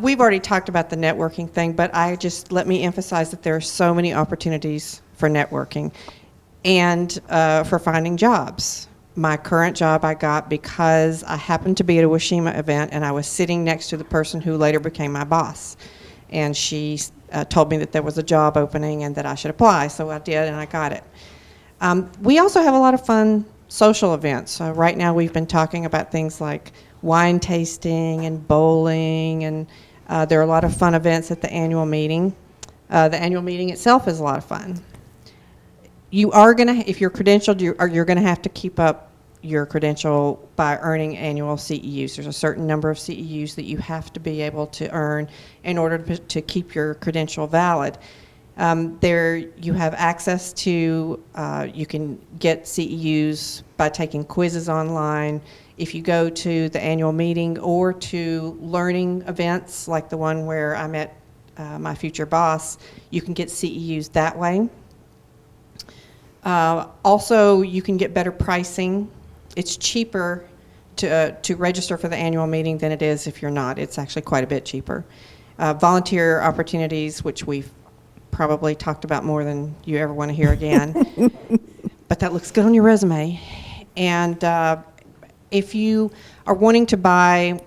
We've already talked about the networking thing, but let me emphasize that there are so many opportunities for networking and for finding jobs. My current job I got because I happened to be at a WASIMA event, and I was sitting next to the person who later became my boss. And she told me that there was a job opening and that I should apply, so I did, and I got it. We also have a lot of fun social events. Right now we've been talking about things like wine tasting and bowling, and there are a lot of fun events at the annual meeting. The annual meeting itself is a lot of fun. You are going to, if you're credentialed, you're going to have to keep up your credential by earning annual CEUs. There's a certain number of CEUs that you have to be able to earn in order to keep your credential valid. There you have access to, you can get CEUs by taking quizzes online. If you go to the annual meeting or to learning events like the one where I met my future boss, you can get CEUs that way. Also, you can get better pricing. It's cheaper to register for the annual meeting than it is if you're not. It's actually quite a bit cheaper. Volunteer opportunities, which we've probably talked about more than you ever want to hear again, but that looks good on your resume. And if you are wanting to buy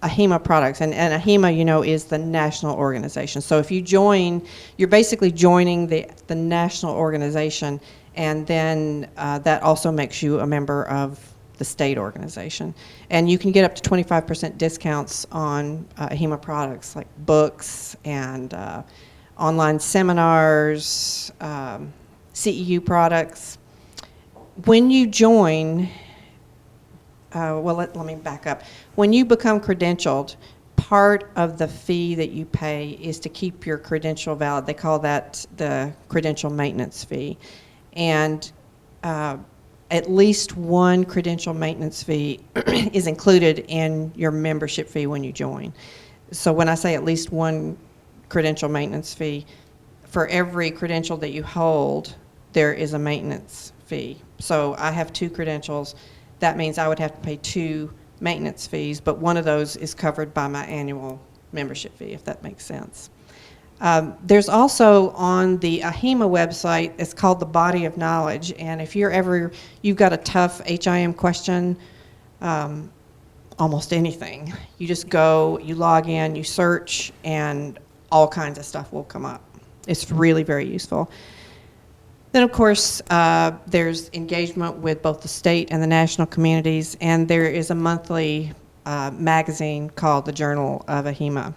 AHIMA products, and AHIMA, is the national organization. So if you join, you're basically joining the national organization, and then that also makes you a member of the state organization. And you can get up to 25% discounts on AHIMA products like books and online seminars, CEU products. When you join, let me back up. When you become credentialed, part of the fee that you pay is to keep your credential valid. They call that the credential maintenance fee. And at least one credential maintenance fee is included in your membership fee when you join. So when I say at least one credential maintenance fee, for every credential that you hold, there is a maintenance fee. So I have 2 credentials. That means I would have to pay 2 maintenance fees, but one of those is covered by my annual membership fee, if that makes sense. There's also on the AHIMA website, it's called the Body of Knowledge, and if you've got a tough HIM question, almost anything, you just go, you log in, you search, and all kinds of stuff will come up. It's really very useful. Then, of course, there's engagement with both the state and the national communities, and there is a monthly magazine called the Journal of AHIMA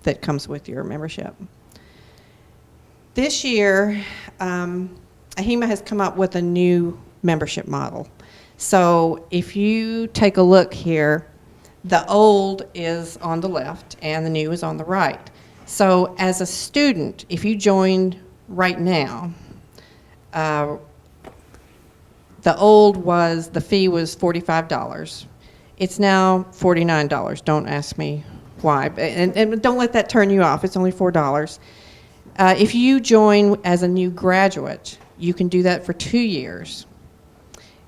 that comes with your membership. This year, AHIMA has come up with a new membership model. So if you take a look here, the old is on the left and the new is on the right. So as a student, if you joined right now, the fee was $45. It's now $49. Don't ask me why, and don't let that turn you off. It's only $4. If you join as a new graduate, you can do that for 2 years.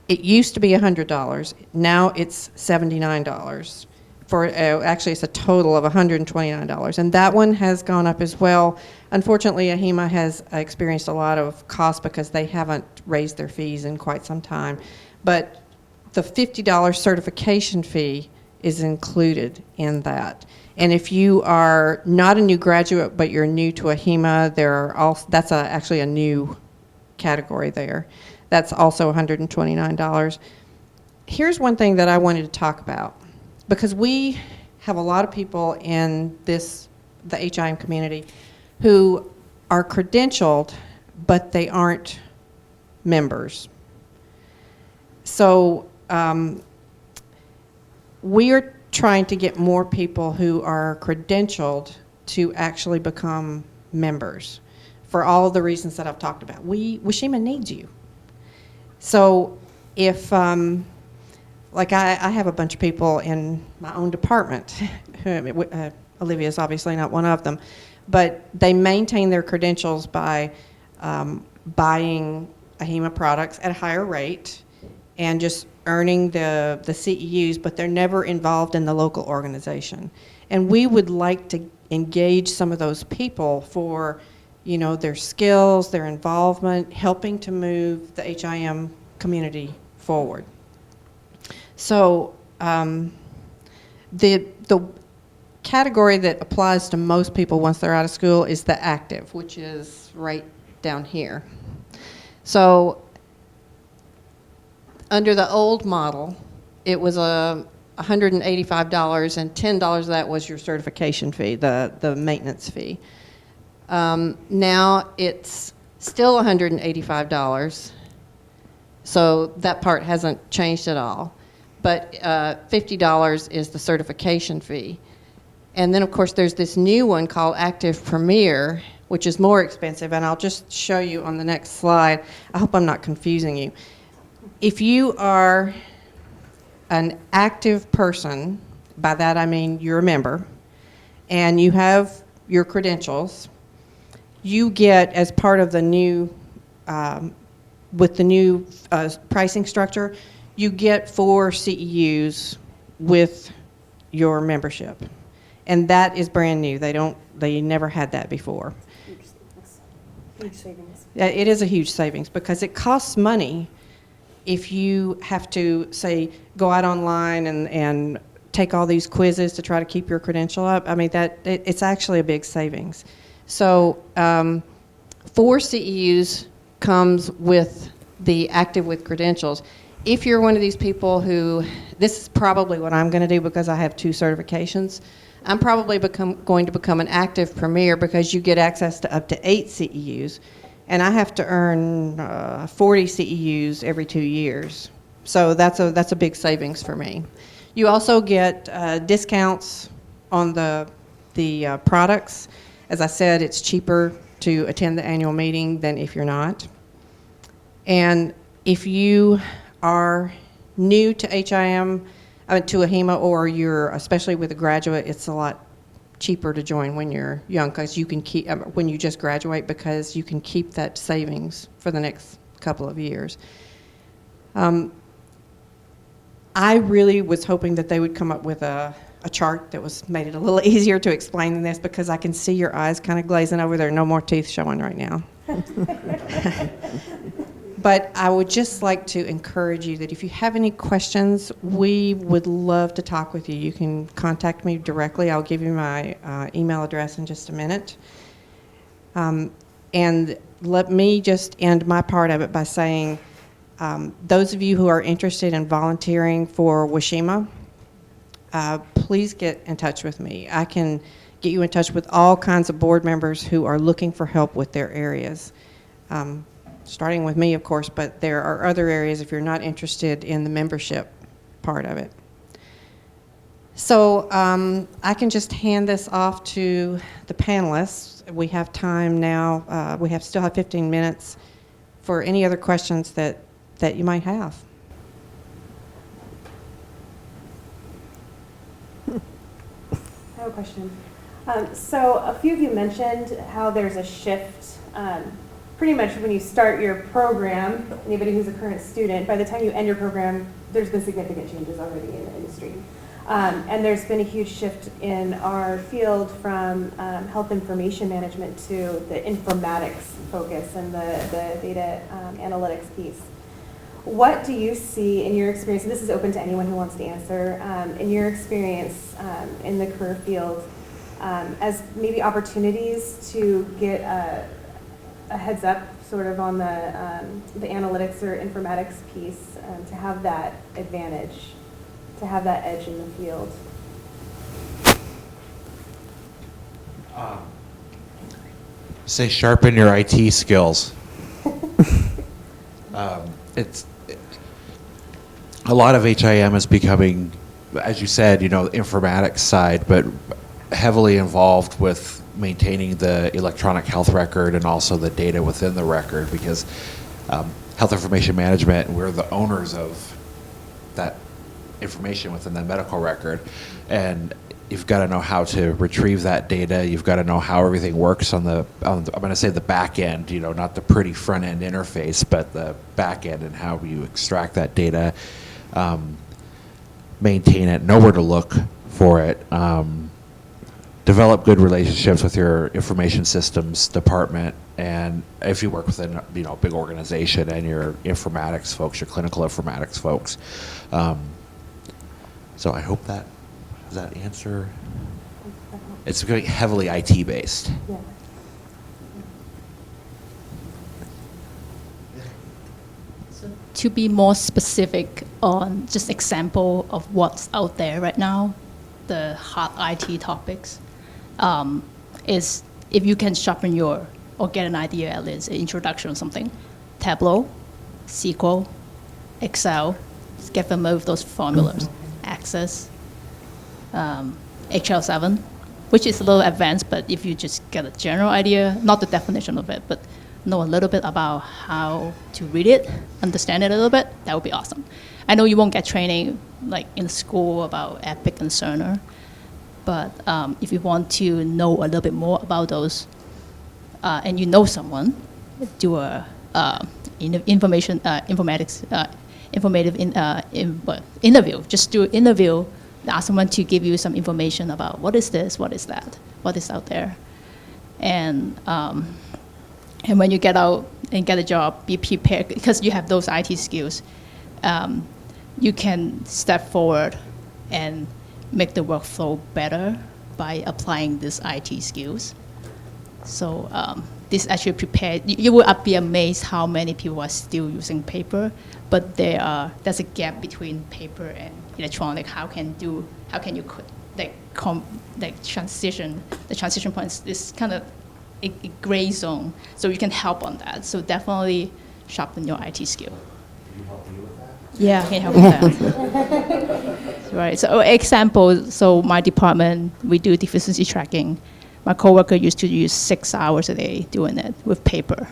It used to be $100. Now it's $79. Actually, it's a total of $129, and that one has gone up as well. Unfortunately, AHIMA has experienced a lot of cost because they haven't raised their fees in quite some time. But the $50 certification fee is included in that. And if you are not a new graduate but you're new to AHIMA, that's actually a new category there. That's also $129. Here's one thing that I wanted to talk about, because we have a lot of people in the HIM community who are credentialed, but they aren't members. So we are trying to get more people who are credentialed to actually become members for all of the reasons that I've talked about. WASIMA needs you. So if, like I have a bunch of people in my own department, Olivia's obviously not one of them, but they maintain their credentials by buying AHIMA products at a higher rate and just earning the CEUs, but they're never involved in the local organization. And we would like to engage some of those people for, their skills, their involvement, helping to move the HIM community forward. So the category that applies to most people once they're out of school is the active, which is right down here. So under the old model, it was $185, and $10 of that was your certification fee, the maintenance fee. Now it's still $185, so that part hasn't changed at all. But $50 is the certification fee. And then, of course, there's this new one called Active Premier, which is more expensive, and I'll just show you on the next slide. I hope I'm not confusing you. If you are an active person, by that I mean you're a member, and you have your credentials, you get, as part of the new, with the new pricing structure, you get 4 CEUs with your membership. And that is brand new. They never had that before. Huge savings. It is a huge savings because it costs money if you have to, say, go out online and take all these quizzes to try to keep your credential up. I mean, it's actually a big savings. So 4 CEUs comes with the active with credentials. If you're one of these people who, this is probably what I'm going to do because I have 2 certifications, I'm probably going to become an active premier because you get access to up to 8 CEUs, and I have to earn 40 CEUs every 2 years. So that's a big savings for me. You also get discounts on the products. As I said, it's cheaper to attend the annual meeting than if you're not. And if you are new to HIM, to AHIMA, or you're, especially with a graduate, it's a lot cheaper to join when you're young, because you can keep, when you just graduate, because you can keep that savings for the next couple of years. I really was hoping that they would come up with a chart that made it a little easier to explain than this, because I can see your eyes kind of glazing over. There are no more teeth showing right now. But I would just like to encourage you that if you have any questions, we would love to talk with you. You can contact me directly. I'll give you my email address in just a minute. And let me just end my part of it by saying, those of you who are interested in volunteering for WASIMA, please get in touch with me. I can get you in touch with all kinds of board members who are looking for help with their areas. Starting with me, of course, but there are other areas if you're not interested in the membership part of it. So I can just hand this off to the panelists. We have time now. We still have 15 minutes for any other questions that you might have. I have a question. So a few of you mentioned how there's a shift pretty much when you start your program, anybody who's a current student, by the time you end your program, there's been significant changes already in the industry. And there's been a huge shift in our field from health information management to the informatics focus and the data analytics piece. What do you see in your experience, and this is open to anyone who wants to answer, in your experience in the career field as maybe opportunities to get a heads up sort of on the analytics or informatics piece, to have that advantage, to have that edge in the field? Say sharpen your IT skills. A lot of HIM is becoming, as you said, informatics side, but heavily involved with maintaining the electronic health record and also the data within the record, because health information management, we're the owners of that information within the medical record, and you've got to know how to retrieve that data. You've got to know how everything works on the I'm going to say the back end, not the pretty front end interface, but the back end and how you extract that data, maintain it, know where to look for it, develop good relationships with your information systems department, and if you work within a big organization, and your informatics folks, your clinical informatics folks. So I hope that does that answer. It's very heavily IT based. Yeah. So to be more specific on just example of what's out there right now, the hot IT topics, is if you can sharpen or get an idea, at least an introduction or something, Tableau, SQL, Excel, just get familiar with those formulas, Access, HL7, which is a little advanced, but if you just get a general idea, not the definition of it, but know a little bit about how to read it, understand it a little bit, that would be awesome. I know you won't get training like in school about Epic and Cerner, but if you want to know a little bit more about those, and you know someone, do a informative interview. Just do an interview, ask someone to give you some information about what is this, what is that, what is out there. And when you get out and get a job, be prepared, because you have those IT skills. You can step forward and make the workflow better by applying these IT skills. So this actually prepared, you will be amazed how many people are still using paper, but there's a gap between paper and electronic. How can you transition? The transition point is kind of a gray zone, so you can help on that. So definitely sharpen your IT skill. Can you help me with that? Yeah, I can help with that. Right. So example. So my department, we do deficiency tracking. My coworker used to use 6 hours a day doing it with paper,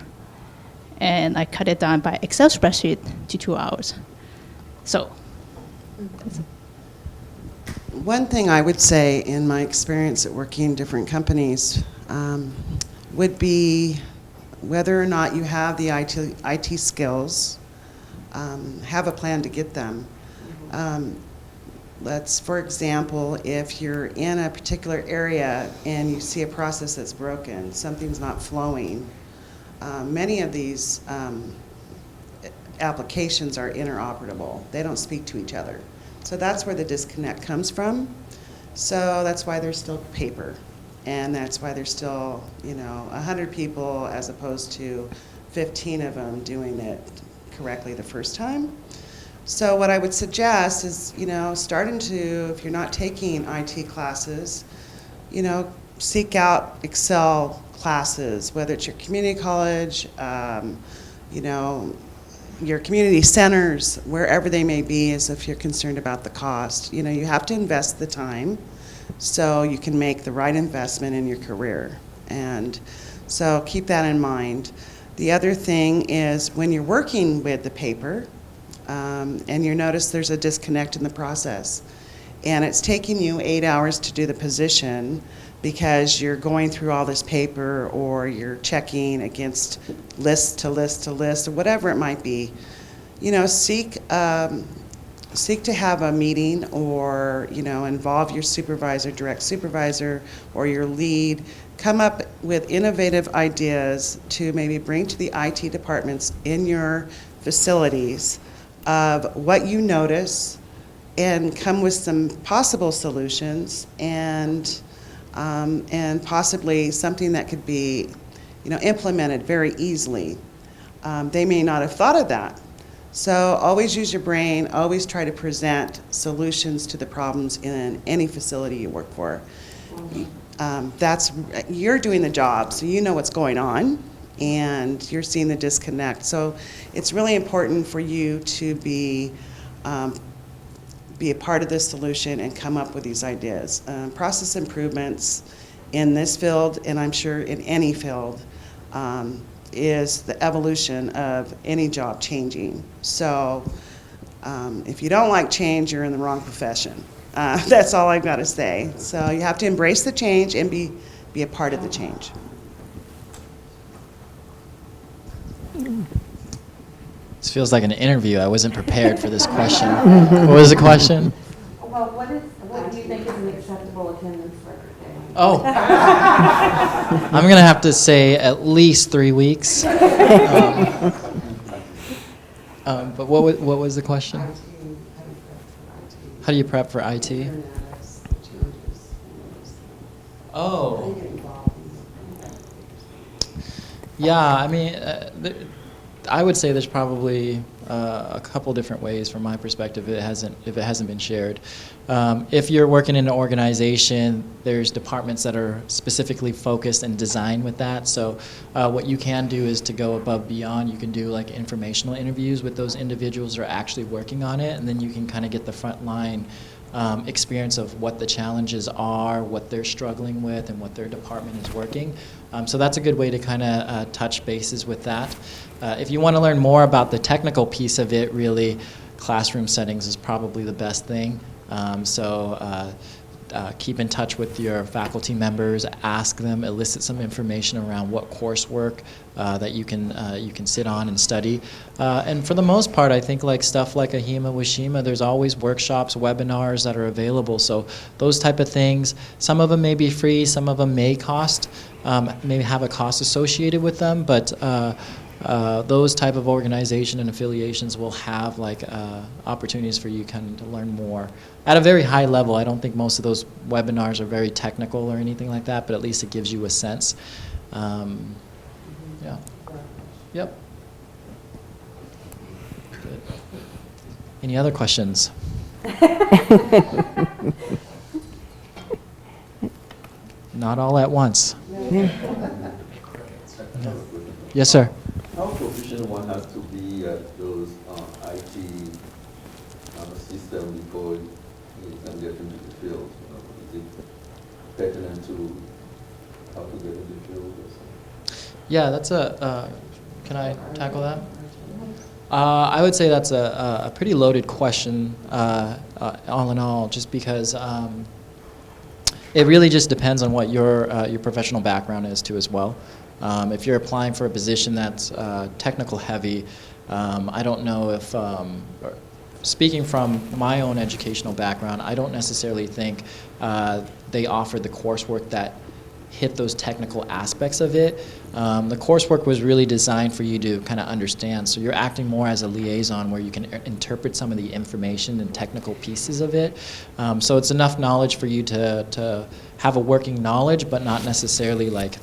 and I cut it down by Excel spreadsheet to 2 hours. So, One thing I would say in my experience at working in different companies would be whether or not you have the IT skills, have a plan to get them. For example, if you're in a particular area and you see a process that's broken, something's not flowing, many of these applications are interoperable. They don't speak to each other. So that's where the disconnect comes from. So that's why there's still paper. And that's why there's still, 100 people as opposed to 15 of them doing it correctly the first time. So what I would suggest is, starting to, if you're not taking IT classes, seek out Excel classes, whether it's your community college, your community centers, wherever they may be, as if you're concerned about the cost. You have to invest the time so you can make the right investment in your career. And so keep that in mind. The other thing is when you're working with the paper, and you notice there's a disconnect in the process, and it's taking you 8 hours to do the position because you're going through all this paper or you're checking against list to list to list or whatever it might be, seek to have a meeting or, involve your supervisor, direct supervisor, or your lead. Come up with innovative ideas to maybe bring to the IT departments in your facilities of what you notice and come with some possible solutions and possibly something that could be, implemented very easily. They may not have thought of that. So always use your brain, always try to present solutions to the problems in any facility you work for. You're doing the job, so you know what's going on, and you're seeing the disconnect. So it's really important for you to be a part of this solution and come up with these ideas. Process improvements in this field, and I'm sure in any field, is the evolution of any job changing. So if you don't like change, you're in the wrong profession. That's all I've got to say. So you have to embrace the change and be a part of the change. This feels like an interview. I wasn't prepared for this question. What was the question? Well, what do you think is an acceptable attendance record day? Oh. I'm going to have to say at least 3 weeks. But what was the question? How do you prep for IT? Oh. Yeah, I mean, I would say there's probably a couple different ways from my perspective if it hasn't been shared. If you're working in an organization, there's departments that are specifically focused and designed with that. So what you can do is to go above beyond. You can do like informational interviews with those individuals who are actually working on it, and then you can kind of get the front line experience of what the challenges are, what they're struggling with, and what their department is working. So that's a good way to kind of touch bases with that. If you want to learn more about the technical piece of it, really, classroom settings is probably the best thing. Keep in touch with your faculty members, ask them, elicit some information around what coursework that you can sit on and study. And for the most part, I think like stuff like WASIMA, there's always workshops, webinars that are available. So those type of things, some of them may be free, some of them may cost, maybe have a cost associated with them, but those type of organization and affiliations will have like opportunities for you kind of to learn more at a very high level. I don't think most of those webinars are very technical or anything like that, but at least it gives you a sense. Yeah. Yep. Good. Any other questions? Not all at once. Yes, sir. How proficient one has to be at those IT systems before you can get into the field? Is it pertinent to how to get into the field or something? Yeah, that's a, can I tackle that? I would say that's a pretty loaded question, all in all, just because it really just depends on what your professional background is too as well. If you're applying for a position that's technical heavy, I don't know if, speaking from my own educational background, I don't necessarily think they offer the coursework that hit those technical aspects of it. The coursework was really designed for you to kind of understand, so you're acting more as a liaison where you can interpret some of the information and technical pieces of it. So it's enough knowledge for you to have a working knowledge, but not necessarily like,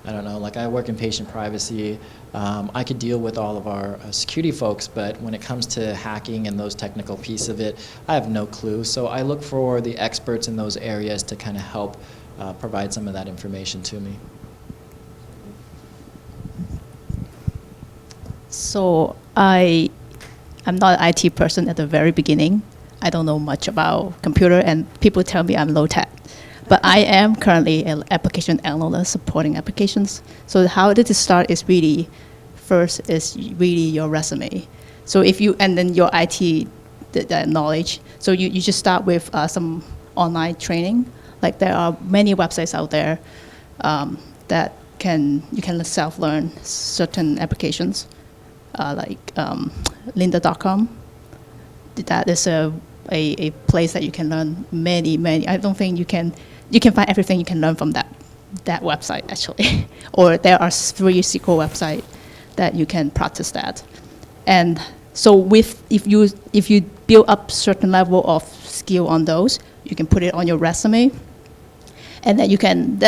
I don't know, like I work in patient privacy. I could deal with all of our security folks, but when it comes to hacking and those technical pieces of it, I have no clue. So I look for the experts in those areas to kind of help provide some of that information to me. So I'm not an IT person at the very beginning. I don't know much about computer, and people tell me I'm low tech. But I am currently an application analyst supporting applications. So how did it start is really, first is really your resume. So if you, and then your IT the knowledge. So you just start with some online training. Like there are many websites out there that you can self-learn certain applications, like lynda.com. That is a place that you can learn many. I don't think you can find everything you can learn from that website actually. Or there are free SQL websites that you can practice that. And so if you build up certain level of skill on those, you can put it on your resume. And then you can,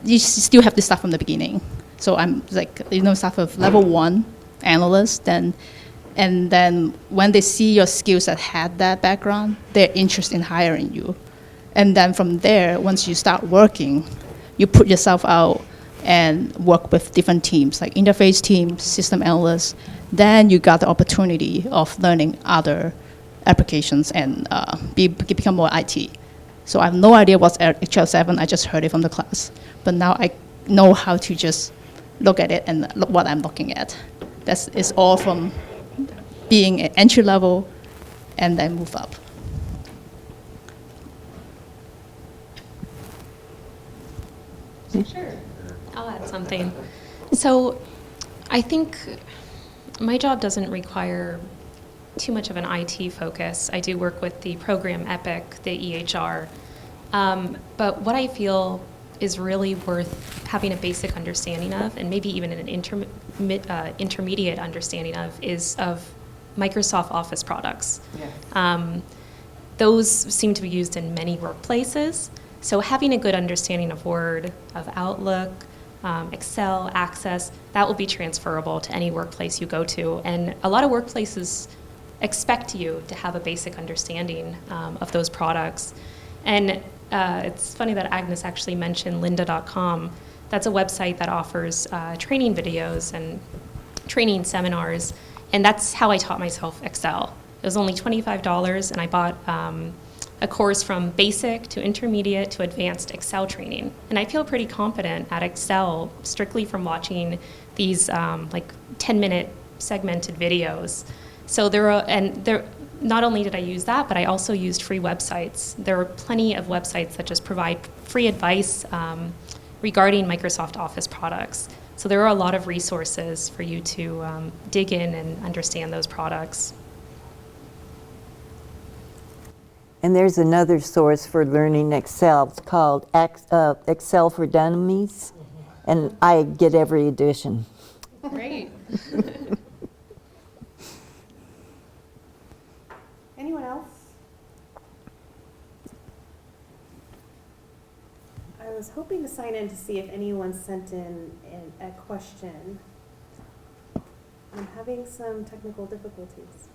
you still have to start from the beginning. So I'm like, start with level 1 analyst, and then when they see your skills that had that background, they're interested in hiring you. And then from there, once you start working, you put yourself out and work with different teams, like interface teams, system analysts. Then you got the opportunity of learning other applications and become more IT. So I have no idea what's HL7. I just heard it from the class. But now I know how to just look at it and look what I'm looking at. It's all from being an entry level and then move up. Sure. I'll add something. So I think my job doesn't require too much of an IT focus. I do work with the program EPIC, the EHR. But what I feel is really worth having a basic understanding of, and maybe even an intermediate understanding of Microsoft Office products. Yeah. Those seem to be used in many workplaces. So having a good understanding of Word, of Outlook, Excel, Access, that will be transferable to any workplace you go to. And a lot of workplaces expect you to have a basic understanding of those products. And it's funny that Agnes actually mentioned lynda.com. That's a website that offers training videos and training seminars. And that's how I taught myself Excel. It was only $25, and I bought a course from basic to intermediate to advanced Excel training. And I feel pretty confident at Excel strictly from watching these like 10-minute segmented videos. So not only did I use that, but I also used free websites. There are plenty of websites that just provide free advice regarding Microsoft Office products. So there are a lot of resources for you to dig in and understand those products. And there's another source for learning Excel. It's called Excel for Dummies, and I get every edition. Great. Anyone else? I was hoping to sign in to see if anyone sent in a question. I'm having some technical difficulties.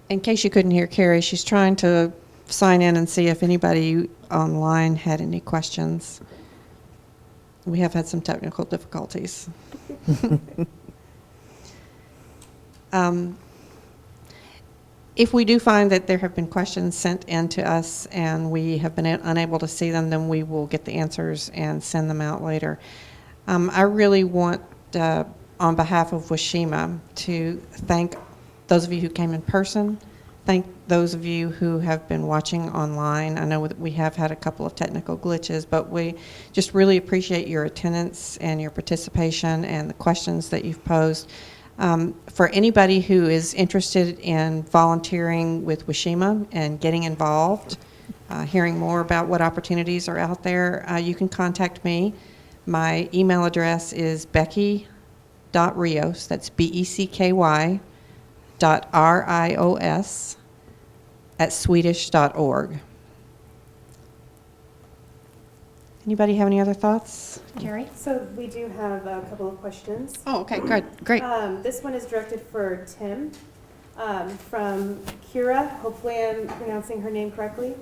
In case you couldn't hear Carrie, she's trying to sign in and see if anybody online had any questions. We have had some technical difficulties. If we do find that there have been questions sent in to us and we have been unable to see them, then we will get the answers and send them out later. I really want, on behalf of WASIMA, to thank those of you who came in person, thank those of you who have been watching online. I know that we have had a couple of technical glitches, but we just really appreciate your attendance and your participation and the questions that you've posed. For anybody who is interested in volunteering with WASIMA and getting involved, hearing more about what opportunities are out there, you can contact me. My email address is becky.rios, that's BECKY, .RIOS @swedish.org. Anybody have any other thoughts? Carrie? So we do have a couple of questions. Oh, okay, good, great. This one is directed for Tim from Kira. Hopefully I'm pronouncing her name correctly.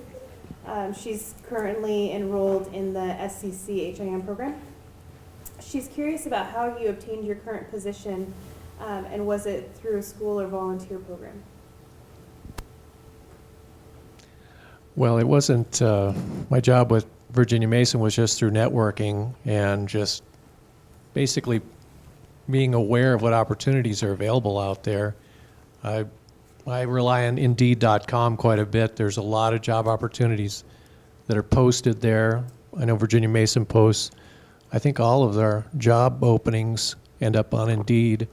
She's currently enrolled in the SCC HIM program. She's curious about how you obtained your current position, and was it through a school or volunteer program? Well, it wasn't, my job with Virginia Mason was just through networking and just basically being aware of what opportunities are available out there. I rely on Indeed.com quite a bit. There's a lot of job opportunities that are posted there. I know Virginia Mason posts, I think all of their job openings end up on Indeed.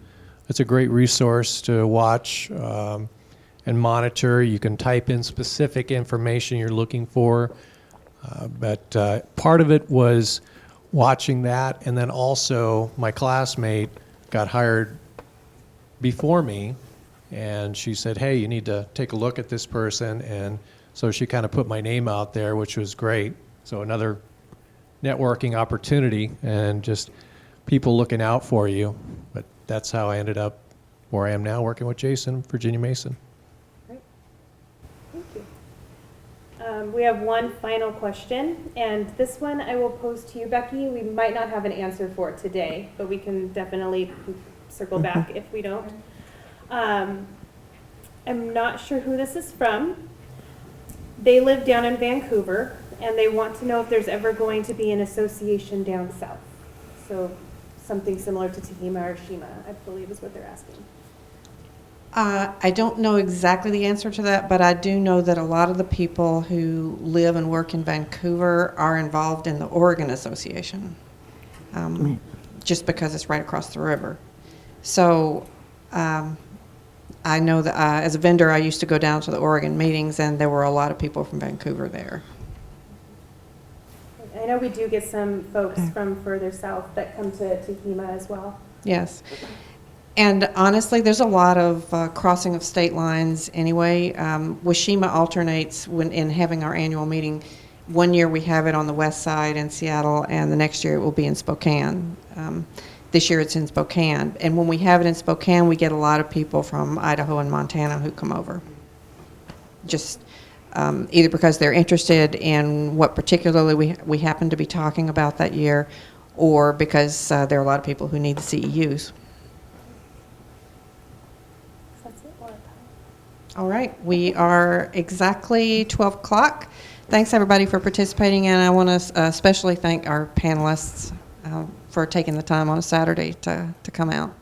It's a great resource to watch and monitor. You can type in specific information you're looking for. But part of it was watching that, and then also my classmate got hired before me, and she said, hey, you need to take a look at this person, and so she kind of put my name out there, which was great. So another networking opportunity and just people looking out for you. But that's how I ended up where I am now, working with Jason, Virginia Mason. Great. Thank you. We have one final question, and this one I will pose to you, Becky. We might not have an answer for it today, but we can definitely circle back if we don't. I'm not sure who this is from. They live down in Vancouver, and they want to know if there's ever going to be an association down south. So something similar to Tehima or Shima, I believe is what they're asking. I don't know exactly the answer to that, but I do know that a lot of the people who live and work in Vancouver are involved in the Oregon Association, just because it's right across the river. So I know that as a vendor, I used to go down to the Oregon meetings, and there were a lot of people from Vancouver there. I know we do get some folks from further south that come to Tehima as well. Yes. And honestly, there's a lot of crossing of state lines anyway. WASIMA alternates in having our annual meeting. One year we have it on the west side in Seattle, and the next year it will be in Spokane. This year it's in Spokane. And when we have it in Spokane, we get a lot of people from Idaho and Montana who come over. Just either because they're interested in what particularly we happen to be talking about that year, or because there are a lot of people who need the CEUs. All right, we are exactly 12 o'clock. Thanks everybody for participating, and I want to especially thank our panelists for taking the time on a Saturday to come out.